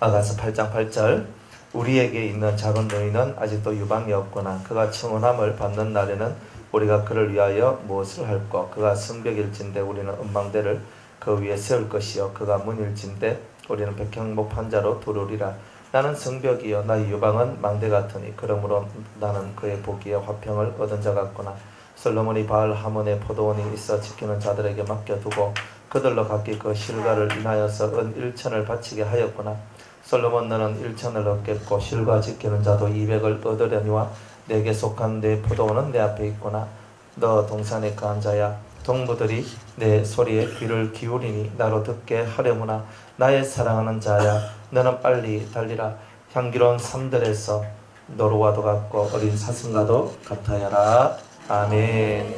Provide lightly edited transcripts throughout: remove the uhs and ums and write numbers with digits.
아가서 8장 8절 우리에게 있는 작은 너희는 아직도 유방이 없구나. 그가 청혼함을 받는 날에는 우리가 그를 위하여 무엇을 할꼬. 그가 성벽일진데 우리는 음망대를 그 위에 세울 것이요 그가 문일진데 우리는 백향목 판자로 두르리라. 나는 성벽이요 나의 유방은 망대 같으니 그러므로 나는 그의 보기에 화평을 얻은 자 같구나. 솔로몬이 바알 하몬의 포도원이 있어 지키는 자들에게 맡겨두고 그들로 각기 그 실과를 인하여서 은 1천을 바치게 하였구나. 솔로몬 너는 1천을 얻겠고 실과 지키는 자도 200을 얻으려니와 내게 속한 내 포도원은 내 앞에 있구나. 너 동산에 거한 자야 동무들이 내 소리에 귀를 기울이니 나로 듣게 하려무나. 나의 사랑하는 자야 너는 빨리 달리라. 향기로운 산들에서 노루와도 같고 어린 사슴과도 같아야라. 아멘.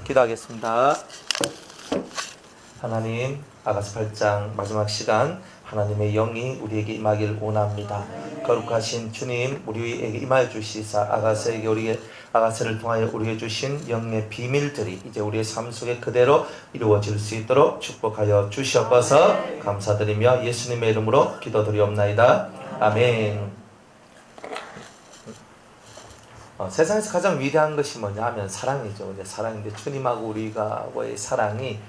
기도하겠습니다. 하나님, 아가서 8장 마지막 시간 하나님의 영이 우리에게 임하길 원합니다. 거룩하신 주님, 우리에게 임하여 주시사 아가서에게 우리의 아가서를 통하여 우리에게 주신 영의 비밀들이 이제 우리의 삶 속에 그대로 이루어질 수 있도록 축복하여 주시옵소서. 감사드리며 예수님의 이름으로 기도드리옵나이다. 아멘. 세상에서 가장 위대한 것이 뭐냐 하면 사랑이죠. 이제 사랑인데 주님하고 우리가의 사랑이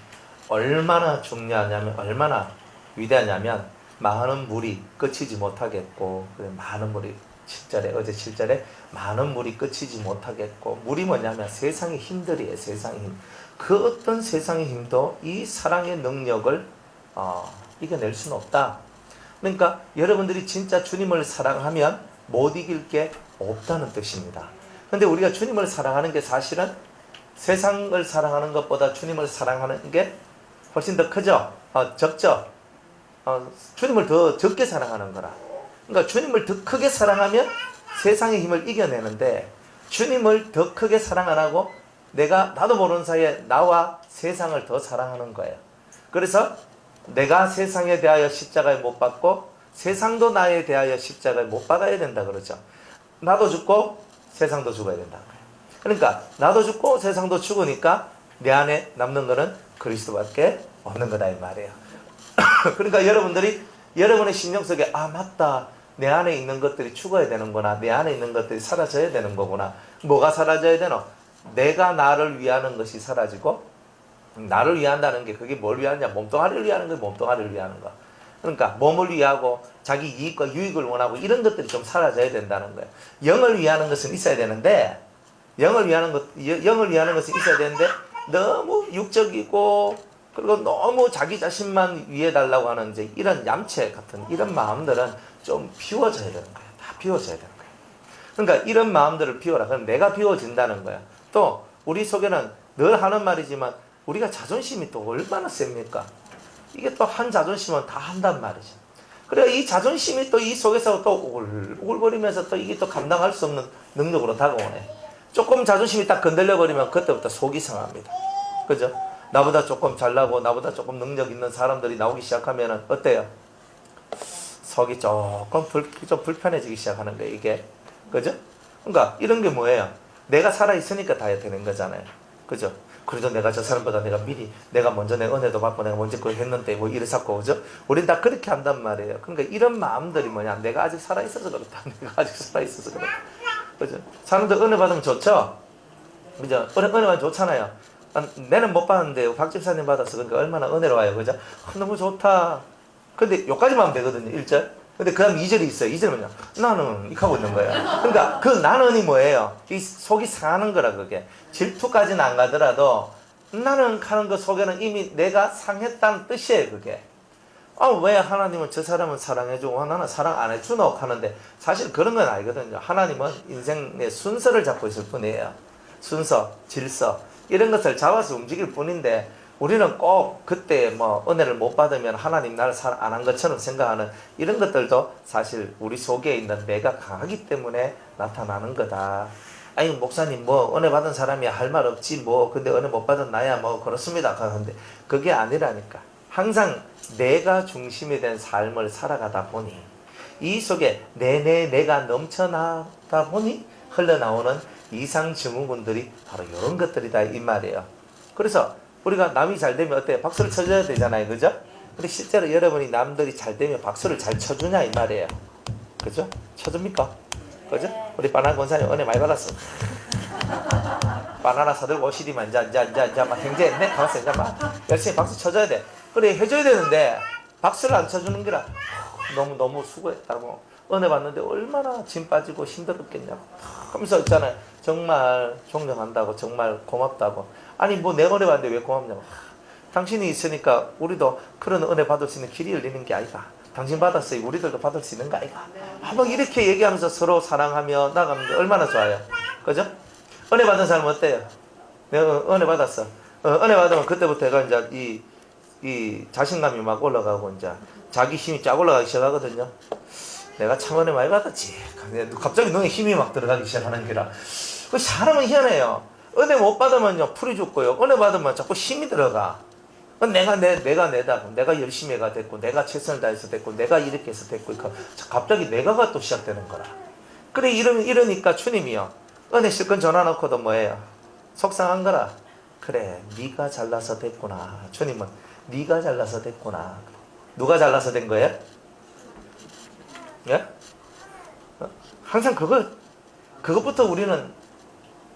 얼마나 중요하냐면 얼마나 위대하냐면 많은 물이 끝이지 못하겠고 많은 물이 7절에 어제 7절에 많은 물이 끝이지 못하겠고 물이 뭐냐면 세상의 힘들이에요. 세상의 힘. 그 어떤 세상의 힘도 이 사랑의 능력을 이겨낼 수는 없다. 그러니까 여러분들이 진짜 주님을 사랑하면 못 이길 게 없다는 뜻입니다. 근데 우리가 주님을 사랑하는 게 사실은 세상을 사랑하는 것보다 주님을 사랑하는 게 훨씬 더 크죠? 적죠? 주님을 더 적게 사랑하는 거라. 그러니까 주님을 더 크게 사랑하면 세상의 힘을 이겨내는데 주님을 더 크게 사랑 안 하고 나도 모르는 사이에 나와 세상을 더 사랑하는 거예요. 그래서 내가 세상에 대하여 십자가에 못 박고 세상도 나에 대하여 십자가에 못 박아야 된다 그러죠. 나도 죽고 세상도 죽어야 된다는 거예요. 그러니까 나도 죽고 세상도 죽으니까 내 안에 남는 거는 그리스도밖에 없는 거다 이 말이에요. 그러니까 여러분들이 여러분의 심령 속에 맞다. 내 안에 있는 것들이 죽어야 되는구나. 내 안에 있는 것들이 사라져야 되는 거구나. 뭐가 사라져야 되노? 내가 나를 위하는 것이 사라지고 나를 위한다는 게 그게 뭘 위하느냐? 몸뚱아리를 위하는 거예요. 몸뚱아리를 위하는 거. 그러니까 몸을 위하고 자기 이익과 유익을 원하고 이런 것들이 좀 사라져야 된다는 거예요. 영을 위하는 것은 있어야 되는데 영을 위하는 것은 있어야 되는데 너무 육적이고 그리고 너무 자기 자신만 위해 달라고 하는 이제 이런 얌체 같은 이런 마음들은 좀 비워져야 되는 거예요. 다 비워져야 되는 거예요. 그러니까 이런 마음들을 비워라. 그럼 내가 비워진다는 거야. 또 우리 속에는 늘 하는 말이지만 우리가 자존심이 또 얼마나 셉니까? 이게 또 한 자존심은 다 한단 말이죠. 그래 이 자존심이 또 이 속에서 또 오글오글거리면서 또 이게 또 감당할 수 없는 능력으로 다가오네. 조금 자존심이 딱 건들려 버리면 그때부터 속이 상합니다. 그죠? 나보다 조금 잘나고 나보다 조금 능력 있는 사람들이 나오기 시작하면 어때요? 속이 조금 좀 불편해지기 시작하는 거예요. 이게 그죠? 그러니까 이런 게 뭐예요? 내가 살아있으니까 다 되는 거잖아요. 그죠? 그래도 내가 저 사람보다 내가 먼저 내 은혜도 받고 내가 먼저 그걸 했는데 뭐 이랬었고 그죠? 우린 다 그렇게 한단 말이에요. 그러니까 이런 마음들이 뭐냐? 내가 아직 살아있어서 그렇다. 내가 아직 살아있어서 그렇다. 그죠? 사람들 은혜 받으면 좋죠? 그죠? 은혜 받으면 좋잖아요. 내는 못 받았는데 박 집사님 받았어. 그러니까 얼마나 은혜로워요. 그죠? 너무 좋다. 근데 여기까지만 하면 되거든요. 1절. 근데 그 다음 2절이 있어요. 2절은요. 나는 이렇게 하고 있는 거예요. 그러니까 그 나는이 뭐예요? 이 속이 상하는 거라 그게. 질투까지는 안 가더라도 나는 하는 그 속에는 이미 내가 상했다는 뜻이에요. 그게. 왜 하나님은 저 사람은 사랑해주고 나는 사랑 안 해주노 하는데 사실 그런 건 아니거든요. 하나님은 인생의 순서를 잡고 있을 뿐이에요. 순서, 질서 이런 것을 잡아서 움직일 뿐인데 우리는 꼭 그때 은혜를 못 받으면 하나님 나를 사랑 안 한 것처럼 생각하는 이런 것들도 사실 우리 속에 있는 내가 강하기 때문에 나타나는 거다. 아니 목사님 은혜 받은 사람이 할 말 없지 근데 은혜 못 받은 나야 그렇습니다 하는데 그게 아니라니까. 항상 내가 중심이 된 삶을 살아가다 보니 이 속에 내가 넘쳐나다 보니 흘러나오는 이상 증후군들이 바로 이런 것들이다 이 말이에요. 그래서 우리가 남이 잘 되면 어때요? 박수를 쳐줘야 되잖아요. 그죠? 근데 실제로 여러분이 남들이 잘 되면 박수를 잘 쳐주냐 이 말이에요. 그죠? 쳐줍니까? 그죠? 우리 바나나 권사님 은혜 많이 받았어. 바나나 사들고 오시디만 이제 막 행제했네? 가만있어. 이제 막 열심히 박수 쳐줘야 돼. 그래 해줘야 되는데 박수를 안 쳐주는 게라 너무 수고했다고 은혜 받는데 얼마나 짐 빠지고 힘들었겠냐고 하면서 있잖아요. 정말 존경한다고 정말 고맙다고. 아니 뭐 내가 은혜 받는데 왜 고맙냐고. 당신이 있으니까 우리도 그런 은혜 받을 수 있는 길이 열리는 게 아이가. 당신 받았어요. 우리들도 받을 수 있는 거 아이가. 막 이렇게 얘기하면서 서로 사랑하며 나가는 게 얼마나 좋아요. 그죠? 은혜 받은 사람은 어때요? 내가 은혜 받았어. 은혜 받으면 그때부터 얘가 이제 이 자신감이 막 올라가고 이제 자기 힘이 쫙 올라가기 시작하거든요. 내가 참 은혜 많이 받았지. 갑자기 눈에 힘이 막 들어가기 시작하는 게라. 그 사람은 희한해요. 은혜 못 받으면요 풀이 죽고요. 은혜 받으면 자꾸 힘이 들어가. 내가 내다. 내가 열심히 해가 됐고, 내가 최선을 다해서 됐고, 내가 이렇게 해서 됐고, 갑자기 내가가 또 시작되는 거라. 그래 이러니까 주님이요. 은혜 실컷 전화놓고도 뭐예요? 속상한 거라. 그래, 네가 잘나서 됐구나. 주님은 네가 잘나서 됐구나. 누가 잘나서 된 거예요? 예? 항상 그것부터 우리는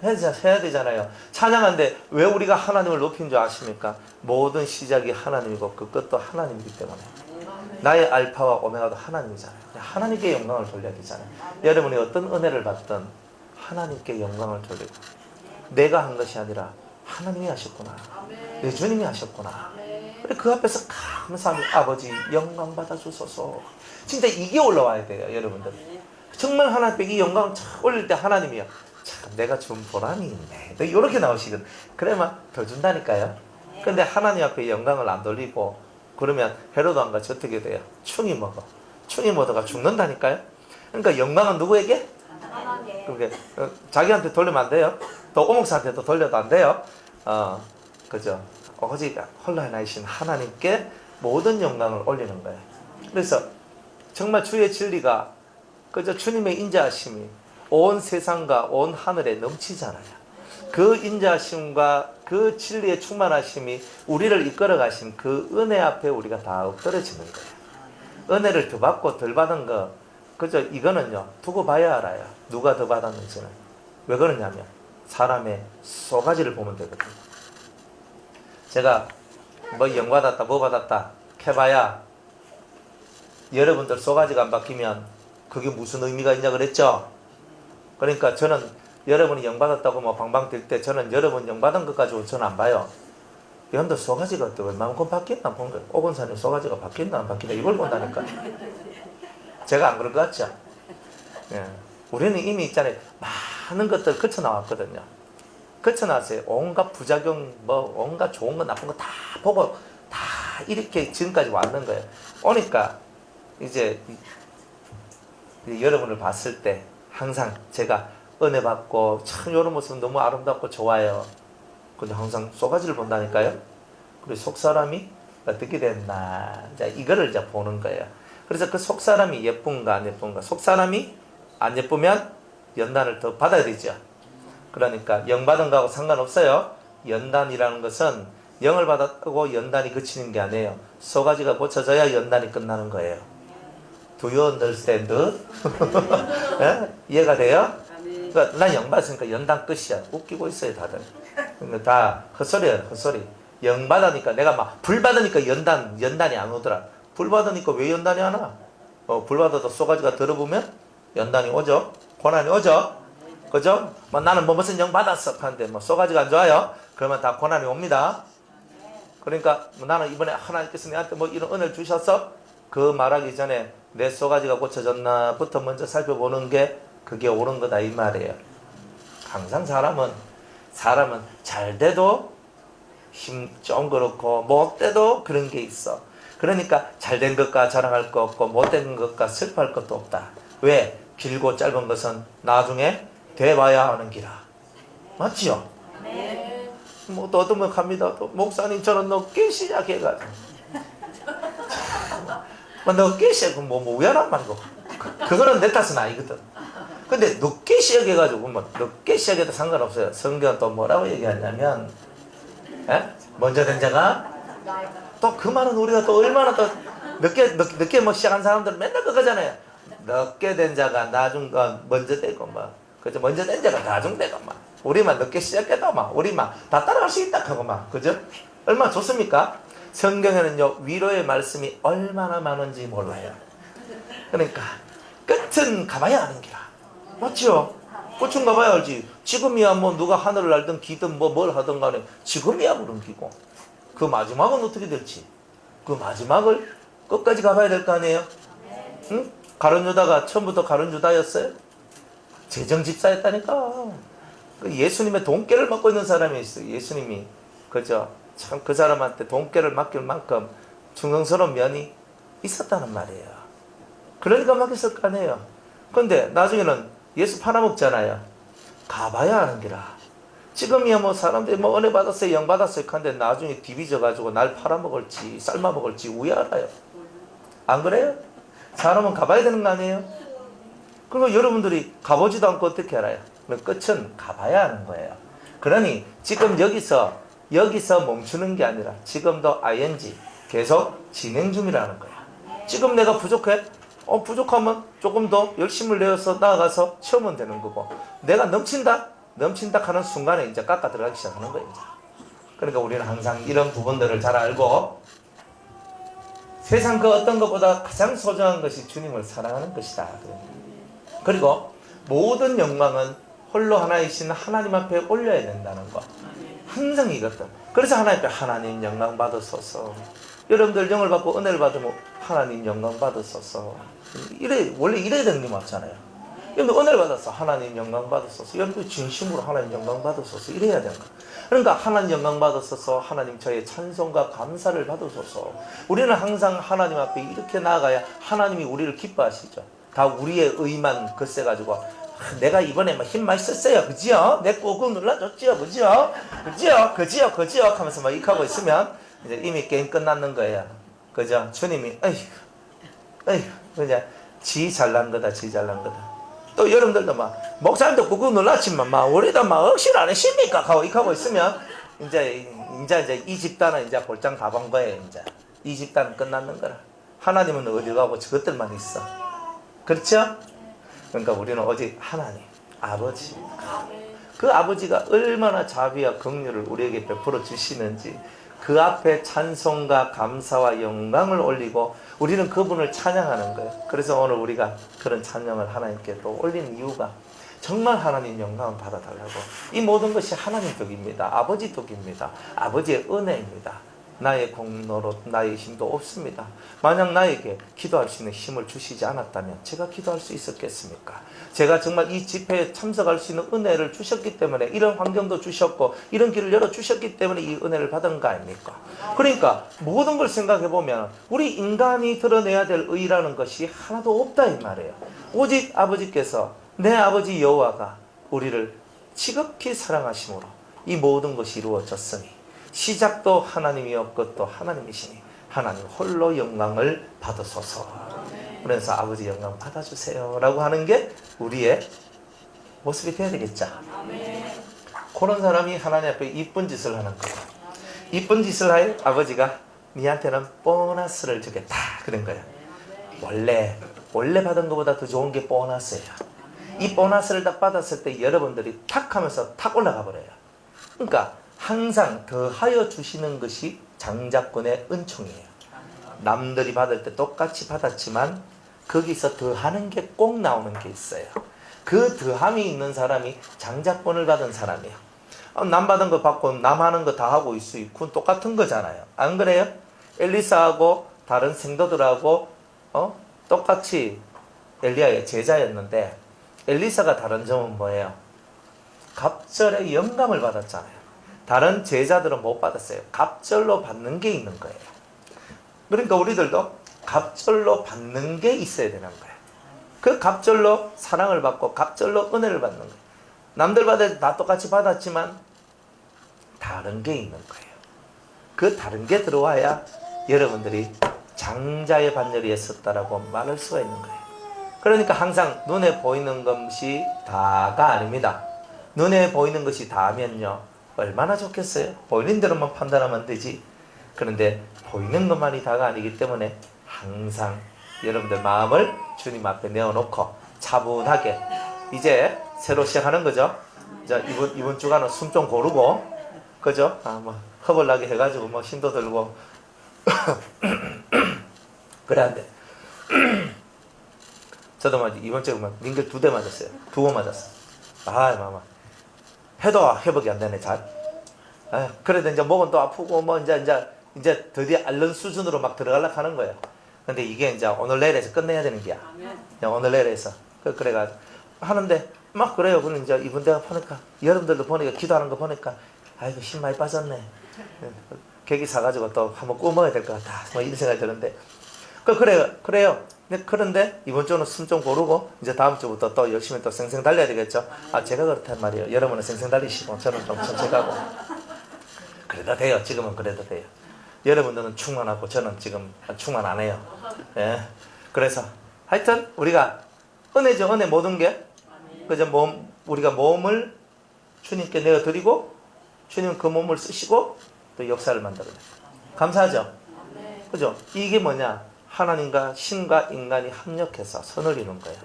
해야 되잖아요. 찬양하는데 왜 우리가 하나님을 높인 줄 아십니까? 모든 시작이 하나님이고 그 끝도 하나님이기 때문에. 나의 알파와 오메가도 하나님이잖아요. 하나님께 영광을 돌려야 되잖아요. 여러분이 어떤 은혜를 받든 하나님께 영광을 돌리고, 내가 한 것이 아니라 하나님이 하셨구나. 내 주님이 하셨구나. 그래 그 앞에서 감사하며 아버지 영광 받아주소서. 진짜 이게 올라와야 돼요, 여러분들. 정말 하나님 앞에 이 영광을 착 올릴 때 하나님이요. 참 내가 준 보람이 있네. 이렇게 나오시거든. 그래만 더 준다니까요. 근데 하나님 앞에 영광을 안 돌리고 그러면 헤로드 왕같이 어떻게 돼요? 충이 먹어. 충이 먹어가 죽는다니까요. 그러니까 영광은 누구에게? 그게 자기한테 돌리면 안 돼요. 또 오목사한테도 돌려도 안 돼요. 그죠? 오직 홀로 하나이신 하나님께 모든 영광을 올리는 거예요. 그래서 정말 주의 진리가 그저 주님의 인자하심이 온 세상과 온 하늘에 넘치잖아요. 그 인자하심과 그 진리의 충만하심이 우리를 이끌어 가신 그 은혜 앞에 우리가 다 엎드려지는 거예요. 은혜를 더 받고 덜 받은 거 그저 이거는요 두고 봐야 알아요. 누가 더 받았는지는. 왜 그러냐면 사람의 쏘가지를 보면 되거든요. 제가 뭐 영 받았다 뭐 받았다 해봐야 여러분들 쏘가지가 안 바뀌면 그게 무슨 의미가 있냐 그랬죠. 그러니까 저는 여러분이 영 받았다고 뭐 방방 뛸 때 저는 여러분 영 받은 것 가지고 저는 안 봐요. 여러분들 쏘가지가 또 웬만큼 바뀌었나 보는 거예요. 오건사님 쏘가지가 바뀌었나 안 바뀌었나 이걸 본다니까. 제가 안 그럴 것 같죠. 예. 우리는 이미 있잖아요. 많은 것들 거쳐 나왔거든요. 거쳐 나왔어요. 온갖 부작용 뭐 온갖 좋은 거 나쁜 거 다 보고 다 이렇게 지금까지 왔는 거예요. 오니까 이제 여러분을 봤을 때 항상 제가 은혜 받고 참 이런 모습 너무 아름답고 좋아요. 근데 항상 쏘가지를 본다니까요. 그리고 속사람이 어떻게 됐나 이거를 이제 보는 거예요. 그래서 그 속사람이 예쁜가 안 예쁜가. 속사람이 안 예쁘면 연단을 더 받아야 되죠. 그러니까 영 받은 거하고 상관없어요. 연단이라는 것은 영을 받았고 연단이 그치는 게 아니에요. 쏘가지가 고쳐져야 연단이 끝나는 거예요. Do you understand? 네? 이해가 돼요? 그러니까 난 영 받았으니까 연단 끝이야. 웃기고 있어요 다들. 그러니까 다 헛소리예요 헛소리. 영 받으니까 내가 막 불 받으니까 연단이 안 오더라. 불 받으니까 왜 연단이 안 와? 불 받아도 쏘가지가 들어보면 연단이 오죠. 고난이 오죠. 그죠? 뭐 나는 뭐 무슨 영 받았어 하는데 뭐 쏘가지가 안 좋아요. 그러면 다 고난이 옵니다. 그러니까 뭐 나는 이번에 하나님께서 내한테 뭐 이런 은혜를 주셨어? 그 말하기 전에 내 쏘가지가 고쳐졌나 부터 먼저 살펴보는 게 그게 옳은 거다 이 말이에요. 항상 사람은 잘 돼도 좀 그렇고 못 돼도 그런 게 있어. 그러니까 잘된 것과 자랑할 거 없고 못된 것과 슬퍼할 것도 없다. 왜? 길고 짧은 것은 나중에 돼봐야 하는 기라. 맞지요? 네. 뭐 또 어떤 분 갑니다. 또 목사님처럼 늦게 시작해가지고 늦게 시작 뭐 우연한 말이고 그거는 내 탓은 아니거든. 근데 늦게 시작해가지고 뭐 늦게 시작해도 상관없어요. 성경은 또 뭐라고 얘기하냐면 먼저 된 자가 또 그 많은 우리가 또 얼마나 또 늦게 뭐 시작한 사람들은 맨날 그거잖아요. 늦게 된 자가 나중 먼저 되고 막 그죠? 먼저 된 자가 나중 되고 막 우리만 늦게 시작해도 막 우리만 다 따라갈 수 있다 하고 막 그죠? 얼마나 좋습니까? 성경에는요 위로의 말씀이 얼마나 많은지 몰라요. 그러니까 끝은 가봐야 아는 기라. 맞죠? 끝은 가봐야 알지. 지금이야 뭐 누가 하늘을 날든 기든 뭐 뭘 하든 간에 지금이야 그런 기고 그 마지막은 어떻게 될지 그 마지막을 끝까지 가봐야 될 거 아니에요? 응? 가룟 유다가 처음부터 가룟 유다였어요? 재정 집사였다니까. 예수님의 돈깨를 맡고 있는 사람이 있어요. 예수님이 그죠? 참 그 사람한테 돈깨를 맡길 만큼 충성스러운 면이 있었다는 말이에요. 그러니까 맡겼을 거 아니에요. 근데 나중에는 예수 팔아먹잖아요. 가봐야 하는 기라. 지금이야 뭐 사람들이 뭐 은혜 받았어요, 영 받았어요. 근데 나중에 뒤비져가지고 날 팔아먹을지 삶아먹을지 우야 알아요. 안 그래요? 사람은 가봐야 되는 거 아니에요? 그리고 여러분들이 가보지도 않고 어떻게 알아요? 끝은 가봐야 하는 거예요. 그러니 지금 여기서 멈추는 게 아니라 지금도 ing 계속 진행 중이라는 거야. 지금 내가 부족해? 부족하면 조금 더 열심을 내어서 나아가서 채우면 되는 거고, 내가 넘친다 하는 순간에 이제 깎아 들어가기 시작하는 거예요. 그러니까 우리는 항상 이런 부분들을 잘 알고 세상 그 어떤 것보다 가장 소중한 것이 주님을 사랑하는 것이다. 그리고 모든 영광은 홀로 하나이신 하나님 앞에 올려야 된다는 거. 항상 이것들. 그래서 하나님 앞에 하나님 영광 받으소서. 여러분들 영을 받고 은혜를 받으면 하나님 영광 받으소서. 원래 이래야 되는 게 맞잖아요. 여러분들 은혜를 받았어. 하나님 영광 받으소서. 여러분들 진심으로 하나님 영광 받으소서. 이래야 되는 거야. 그러니까 하나님 영광 받으소서. 하나님 저의 찬송과 감사를 받으소서. 우리는 항상 하나님 앞에 이렇게 나아가야 하나님이 우리를 기뻐하시죠. 다 우리의 의만 글쎄가지고 내가 이번에 막 힘 많이 썼어요. 그지요? 내 꾹꾹 눌러줬지요. 그지요? 그지요? 하면서 막 이렇게 하고 있으면 이제 이미 게임 끝났는 거예요. 그죠? 주님이 그냥 지 잘난 거다. 또 여러분들도 막 목사님도 꾹꾹 눌렀지만 막 우리도 막 억지로 안 하십니까? 하고 이렇게 하고 있으면 이제 이 집단은 이제 볼장 다 본 거예요. 이제 이 집단은 끝났는 거라. 하나님은 어디 가고 저것들만 있어. 그렇죠? 그러니까 우리는 오직 하나님, 아버지. 그 아버지가 얼마나 자비와 긍휼을 우리에게 베풀어 주시는지 그 앞에 찬송과 감사와 영광을 올리고 우리는 그분을 찬양하는 거예요. 그래서 오늘 우리가 그런 찬양을 하나님께 또 올리는 이유가 정말 하나님 영광을 받아달라고. 이 모든 것이 하나님 덕입니다. 아버지 덕입니다. 아버지의 은혜입니다. 나의 공로로 나의 힘도 없습니다. 만약 나에게 기도할 수 있는 힘을 주시지 않았다면 제가 기도할 수 있었겠습니까? 제가 정말 이 집회에 참석할 수 있는 은혜를 주셨기 때문에 이런 환경도 주셨고 이런 길을 열어주셨기 때문에 이 은혜를 받은 거 아닙니까? 그러니까 모든 걸 생각해보면 우리 인간이 드러내야 될 의라는 것이 하나도 없다 이 말이에요. 오직 아버지께서 내 아버지 여호와가 우리를 지극히 사랑하심으로 이 모든 것이 이루어졌으니 시작도 하나님이었고 또 하나님이시니 하나님 홀로 영광을 받으소서. 그래서 아버지 영광 받아주세요 라고 하는 게 우리의 모습이 되어야 되겠죠. 그런 사람이 하나님 앞에 이쁜 짓을 하는 거예요. 이쁜 짓을 하여 아버지가 니한테는 보너스를 주겠다 그런 거예요. 원래 받은 것보다 더 좋은 게 보너스예요. 이 보너스를 딱 받았을 때 여러분들이 탁 하면서 탁 올라가 버려요. 그러니까 항상 더하여 주시는 것이 장자권의 은총이에요. 남들이 받을 때 똑같이 받았지만 거기서 더하는 게 꼭 나오는 게 있어요. 그 더함이 있는 사람이 장자권을 받은 사람이에요. 남 받은 거 받고 남 하는 거 다 하고 있어요. 그건 똑같은 거잖아요. 안 그래요? 엘리사하고 다른 생도들하고 똑같이 엘리야의 제자였는데 엘리사가 다른 점은 뭐예요? 갑절의 영감을 받았잖아요. 다른 제자들은 못 받았어요. 갑절로 받는 게 있는 거예요. 그러니까 우리들도 갑절로 받는 게 있어야 되는 거예요. 그 갑절로 사랑을 받고 갑절로 은혜를 받는 거예요. 남들 받을 때 다 똑같이 받았지만 다른 게 있는 거예요. 그 다른 게 들어와야 여러분들이 장자의 반열에 섰다라고 말할 수가 있는 거예요. 그러니까 항상 눈에 보이는 것이 다가 아닙니다. 눈에 보이는 것이 다면요 얼마나 좋겠어요? 보이는 대로만 판단하면 되지. 그런데 보이는 것만이 다가 아니기 때문에 항상 여러분들 마음을 주님 앞에 내어놓고 차분하게 이제 새로 시작하는 거죠. 자, 이번 주간은 숨 좀 고르고, 그죠? 뭐 허벌나게 해가지고 뭐 힘도 들고 그래야 돼. 저도 막 이번 주에 민글 2대 맞았어요. 2번 맞았어. 마마 해도 회복이 안 되네 잘. 그래도 이제 목은 또 아프고 뭐 이제 드디어 앓는 수준으로 막 들어가려고 하는 거예요. 근데 이게 이제 오늘 내일에서 끝내야 되는 게야. 오늘 내일에서 그래가지고 하는데 막 그래요. 그럼 이제 이분 내가 보니까 여러분들도 보니까 기도하는 거 보니까 아이고 힘 많이 빠졌네. 계기 사가지고 또 한번 꾸며야 될 것 같다. 뭐 이런 생각이 드는데 그래요. 그런데 이번 주는 숨 좀 고르고 이제 다음 주부터 또 열심히 또 쌩쌩 달려야 되겠죠. 제가 그렇단 말이에요. 여러분은 쌩쌩 달리시고 저는 좀 천천히 가고 그래도 돼요. 지금은 그래도 돼요. 여러분들은 충만하고 저는 지금 충만 안 해요. 예. 그래서 하여튼 우리가 은혜죠. 은혜 모든 게 그저 우리가 몸을 주님께 내어드리고 주님 그 몸을 쓰시고 또 역사를 만들어요. 감사하죠. 그죠? 이게 뭐냐? 하나님과 신과 인간이 합력해서 선을 이룬 거예요.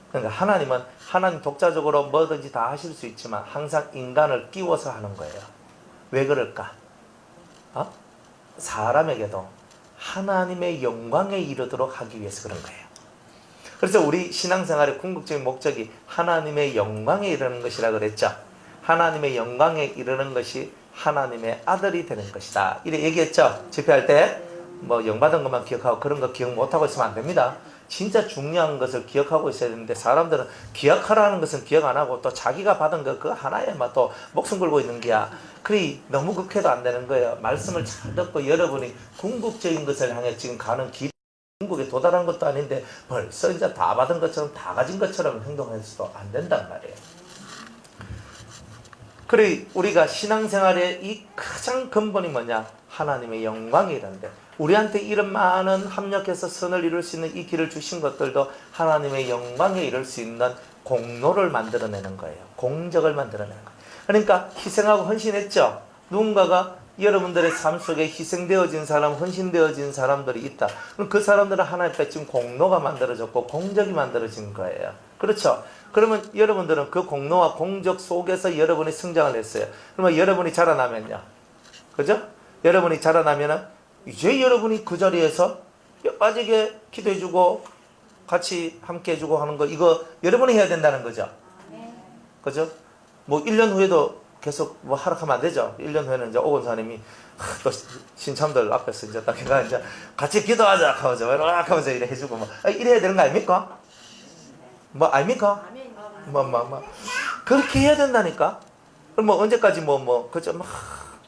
그러니까 하나님은 하나님 독자적으로 뭐든지 다 하실 수 있지만 항상 인간을 끼워서 하는 거예요. 왜 그럴까? 사람에게도 하나님의 영광에 이르도록 하기 위해서 그런 거예요. 그래서 우리 신앙생활의 궁극적인 목적이 하나님의 영광에 이르는 것이라 그랬죠. 하나님의 영광에 이르는 것이 하나님의 아들이 되는 것이다. 이래 얘기했죠. 집회할 때 뭐 영받은 것만 기억하고 그런 거 기억 못하고 있으면 안 됩니다. 진짜 중요한 것을 기억하고 있어야 되는데 사람들은 기억하라는 것은 기억 안 하고 또 자기가 받은 거 그 하나에만 또 목숨 걸고 있는 게야. 그리 너무 극해도 안 되는 거예요. 말씀을 잘 듣고 여러분이 궁극적인 것을 향해 지금 가는 길 궁극에 도달한 것도 아닌데 벌써 이제 다 받은 것처럼 다 가진 것처럼 행동해서도 안 된단 말이에요. 그래 우리가 신앙생활의 이 가장 근본이 뭐냐? 하나님의 영광이 이런데 우리한테 이런 많은 합력해서 선을 이룰 수 있는 이 길을 주신 것들도 하나님의 영광에 이룰 수 있는 공로를 만들어내는 거예요. 공적을 만들어내는 거예요. 그러니까 희생하고 헌신했죠. 누군가가 여러분들의 삶 속에 희생되어진 사람, 헌신되어진 사람들이 있다. 그럼 그 사람들은 하나님 앞에 지금 공로가 만들어졌고 공적이 만들어진 거예요. 그렇죠? 그러면 여러분들은 그 공로와 공적 속에서 여러분이 성장을 했어요. 그러면 여러분이 자라나면요. 그죠? 여러분이 자라나면은 이제 여러분이 그 자리에서 뼈 빠지게 기도해주고 같이 함께 해주고 하는 거 이거 여러분이 해야 된다는 거죠. 그죠? 뭐 1년 후에도 계속 뭐 하락하면 안 되죠. 1년 후에는 이제 오건사님이 또 신참들 앞에서 이제 딱 해가 이제 같이 기도하자 하면서 하면서 이래 해주고 뭐 이래야 되는 거 아닙니까? 뭐 아닙니까? 뭐 그렇게 해야 된다니까. 그럼 뭐 언제까지 그죠?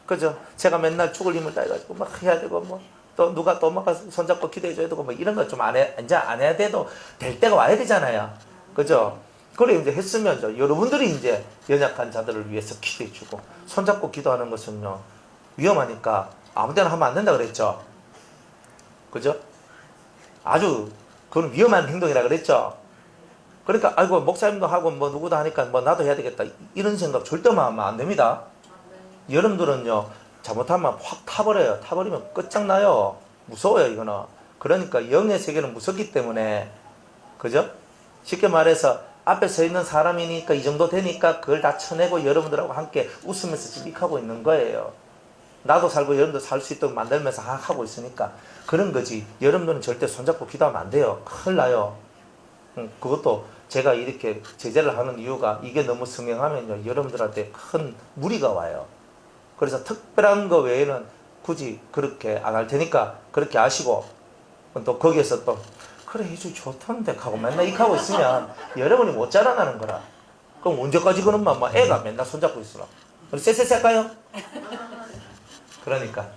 그죠? 제가 맨날 죽을 힘을 다해가지고 막 해야 되고 또 누가 또 막 손잡고 기도해줘야 되고 이런 거 좀 이제 안 해야 돼도 될 때가 와야 되잖아요. 그죠? 그래 이제 했으면 여러분들이 이제 연약한 자들을 위해서 기도해주고 손잡고 기도하는 것은요 위험하니까 아무데나 하면 안 된다 그랬죠. 그죠? 아주 그건 위험한 행동이라 그랬죠. 그러니까 아이고 목사님도 하고 누구도 하니까 나도 해야 되겠다 이런 생각 절대 하면 안 됩니다. 여러분들은요 잘못하면 확 타버려요. 타버리면 끝장나요. 무서워요 이거는. 그러니까 영의 세계는 무섭기 때문에 그죠? 쉽게 말해서 앞에 서 있는 사람이니까 이 정도 되니까 그걸 다 쳐내고 여러분들하고 함께 웃으면서 지직하고 있는 거예요. 나도 살고 여러분도 살 수 있도록 만들면서 하고 있으니까 그런 거지. 여러분들은 절대 손잡고 기도하면 안 돼요. 큰일 나요. 그것도 제가 이렇게 제재를 하는 이유가 이게 너무 성행하면요 여러분들한테 큰 무리가 와요. 그래서 특별한 거 외에는 굳이 그렇게 안 할 테니까 그렇게 아시고 또 거기에서 또 그래 해주 좋던데 하고 맨날 이렇게 하고 있으면 여러분이 못 자라나는 거라. 그럼 언제까지 그런만 애가 맨날 손잡고 있으라. 쎄쎄쎄 할까요? 그러니까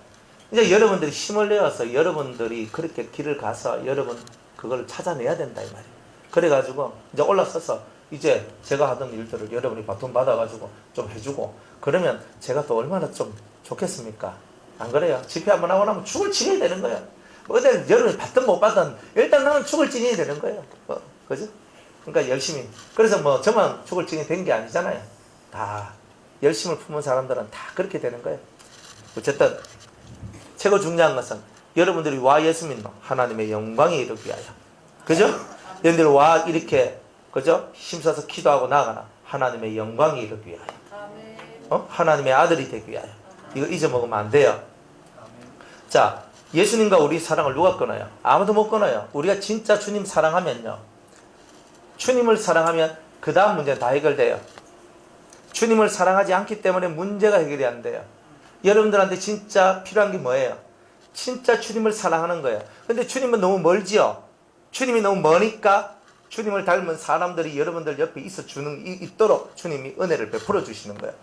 이제 여러분들이 힘을 내어서 여러분들이 그렇게 길을 가서 여러분 그걸 찾아내야 된다 이 말이에요. 그래가지고 이제 올라서서 이제 제가 하던 일들을 여러분이 바톤 받아가지고 좀 해주고 그러면 제가 또 얼마나 좀 좋겠습니까? 안 그래요? 집회 한번 하고 나면 죽을 지내야 되는 거예요. 어제 여러분이 받든 못 받든 일단 나는 죽을 지내야 되는 거예요. 그죠? 그러니까 열심히. 그래서 저만 죽을 지내야 된 게 아니잖아요. 다 열심을 품은 사람들은 다 그렇게 되는 거예요. 어쨌든 최고 중요한 것은 여러분들이 와 예수 믿는 하나님의 영광에 이르기 위하여. 그죠? 여러분들이 와 이렇게 그죠? 힘써서 기도하고 나가나 하나님의 영광에 이르기 위하여. 하나님의 아들이 되기 위하여. 이거 잊어먹으면 안 돼요. 자, 예수님과 우리 사랑을 누가 끊어요? 아무도 못 끊어요. 우리가 진짜 주님 사랑하면요, 주님을 사랑하면 그 다음 문제는 다 해결돼요. 주님을 사랑하지 않기 때문에 문제가 해결이 안 돼요. 여러분들한테 진짜 필요한 게 뭐예요? 진짜 주님을 사랑하는 거예요. 근데 주님은 너무 멀지요. 주님이 너무 머니까 주님을 닮은 사람들이 여러분들 옆에 있도록 주님이 은혜를 베풀어 주시는 거예요.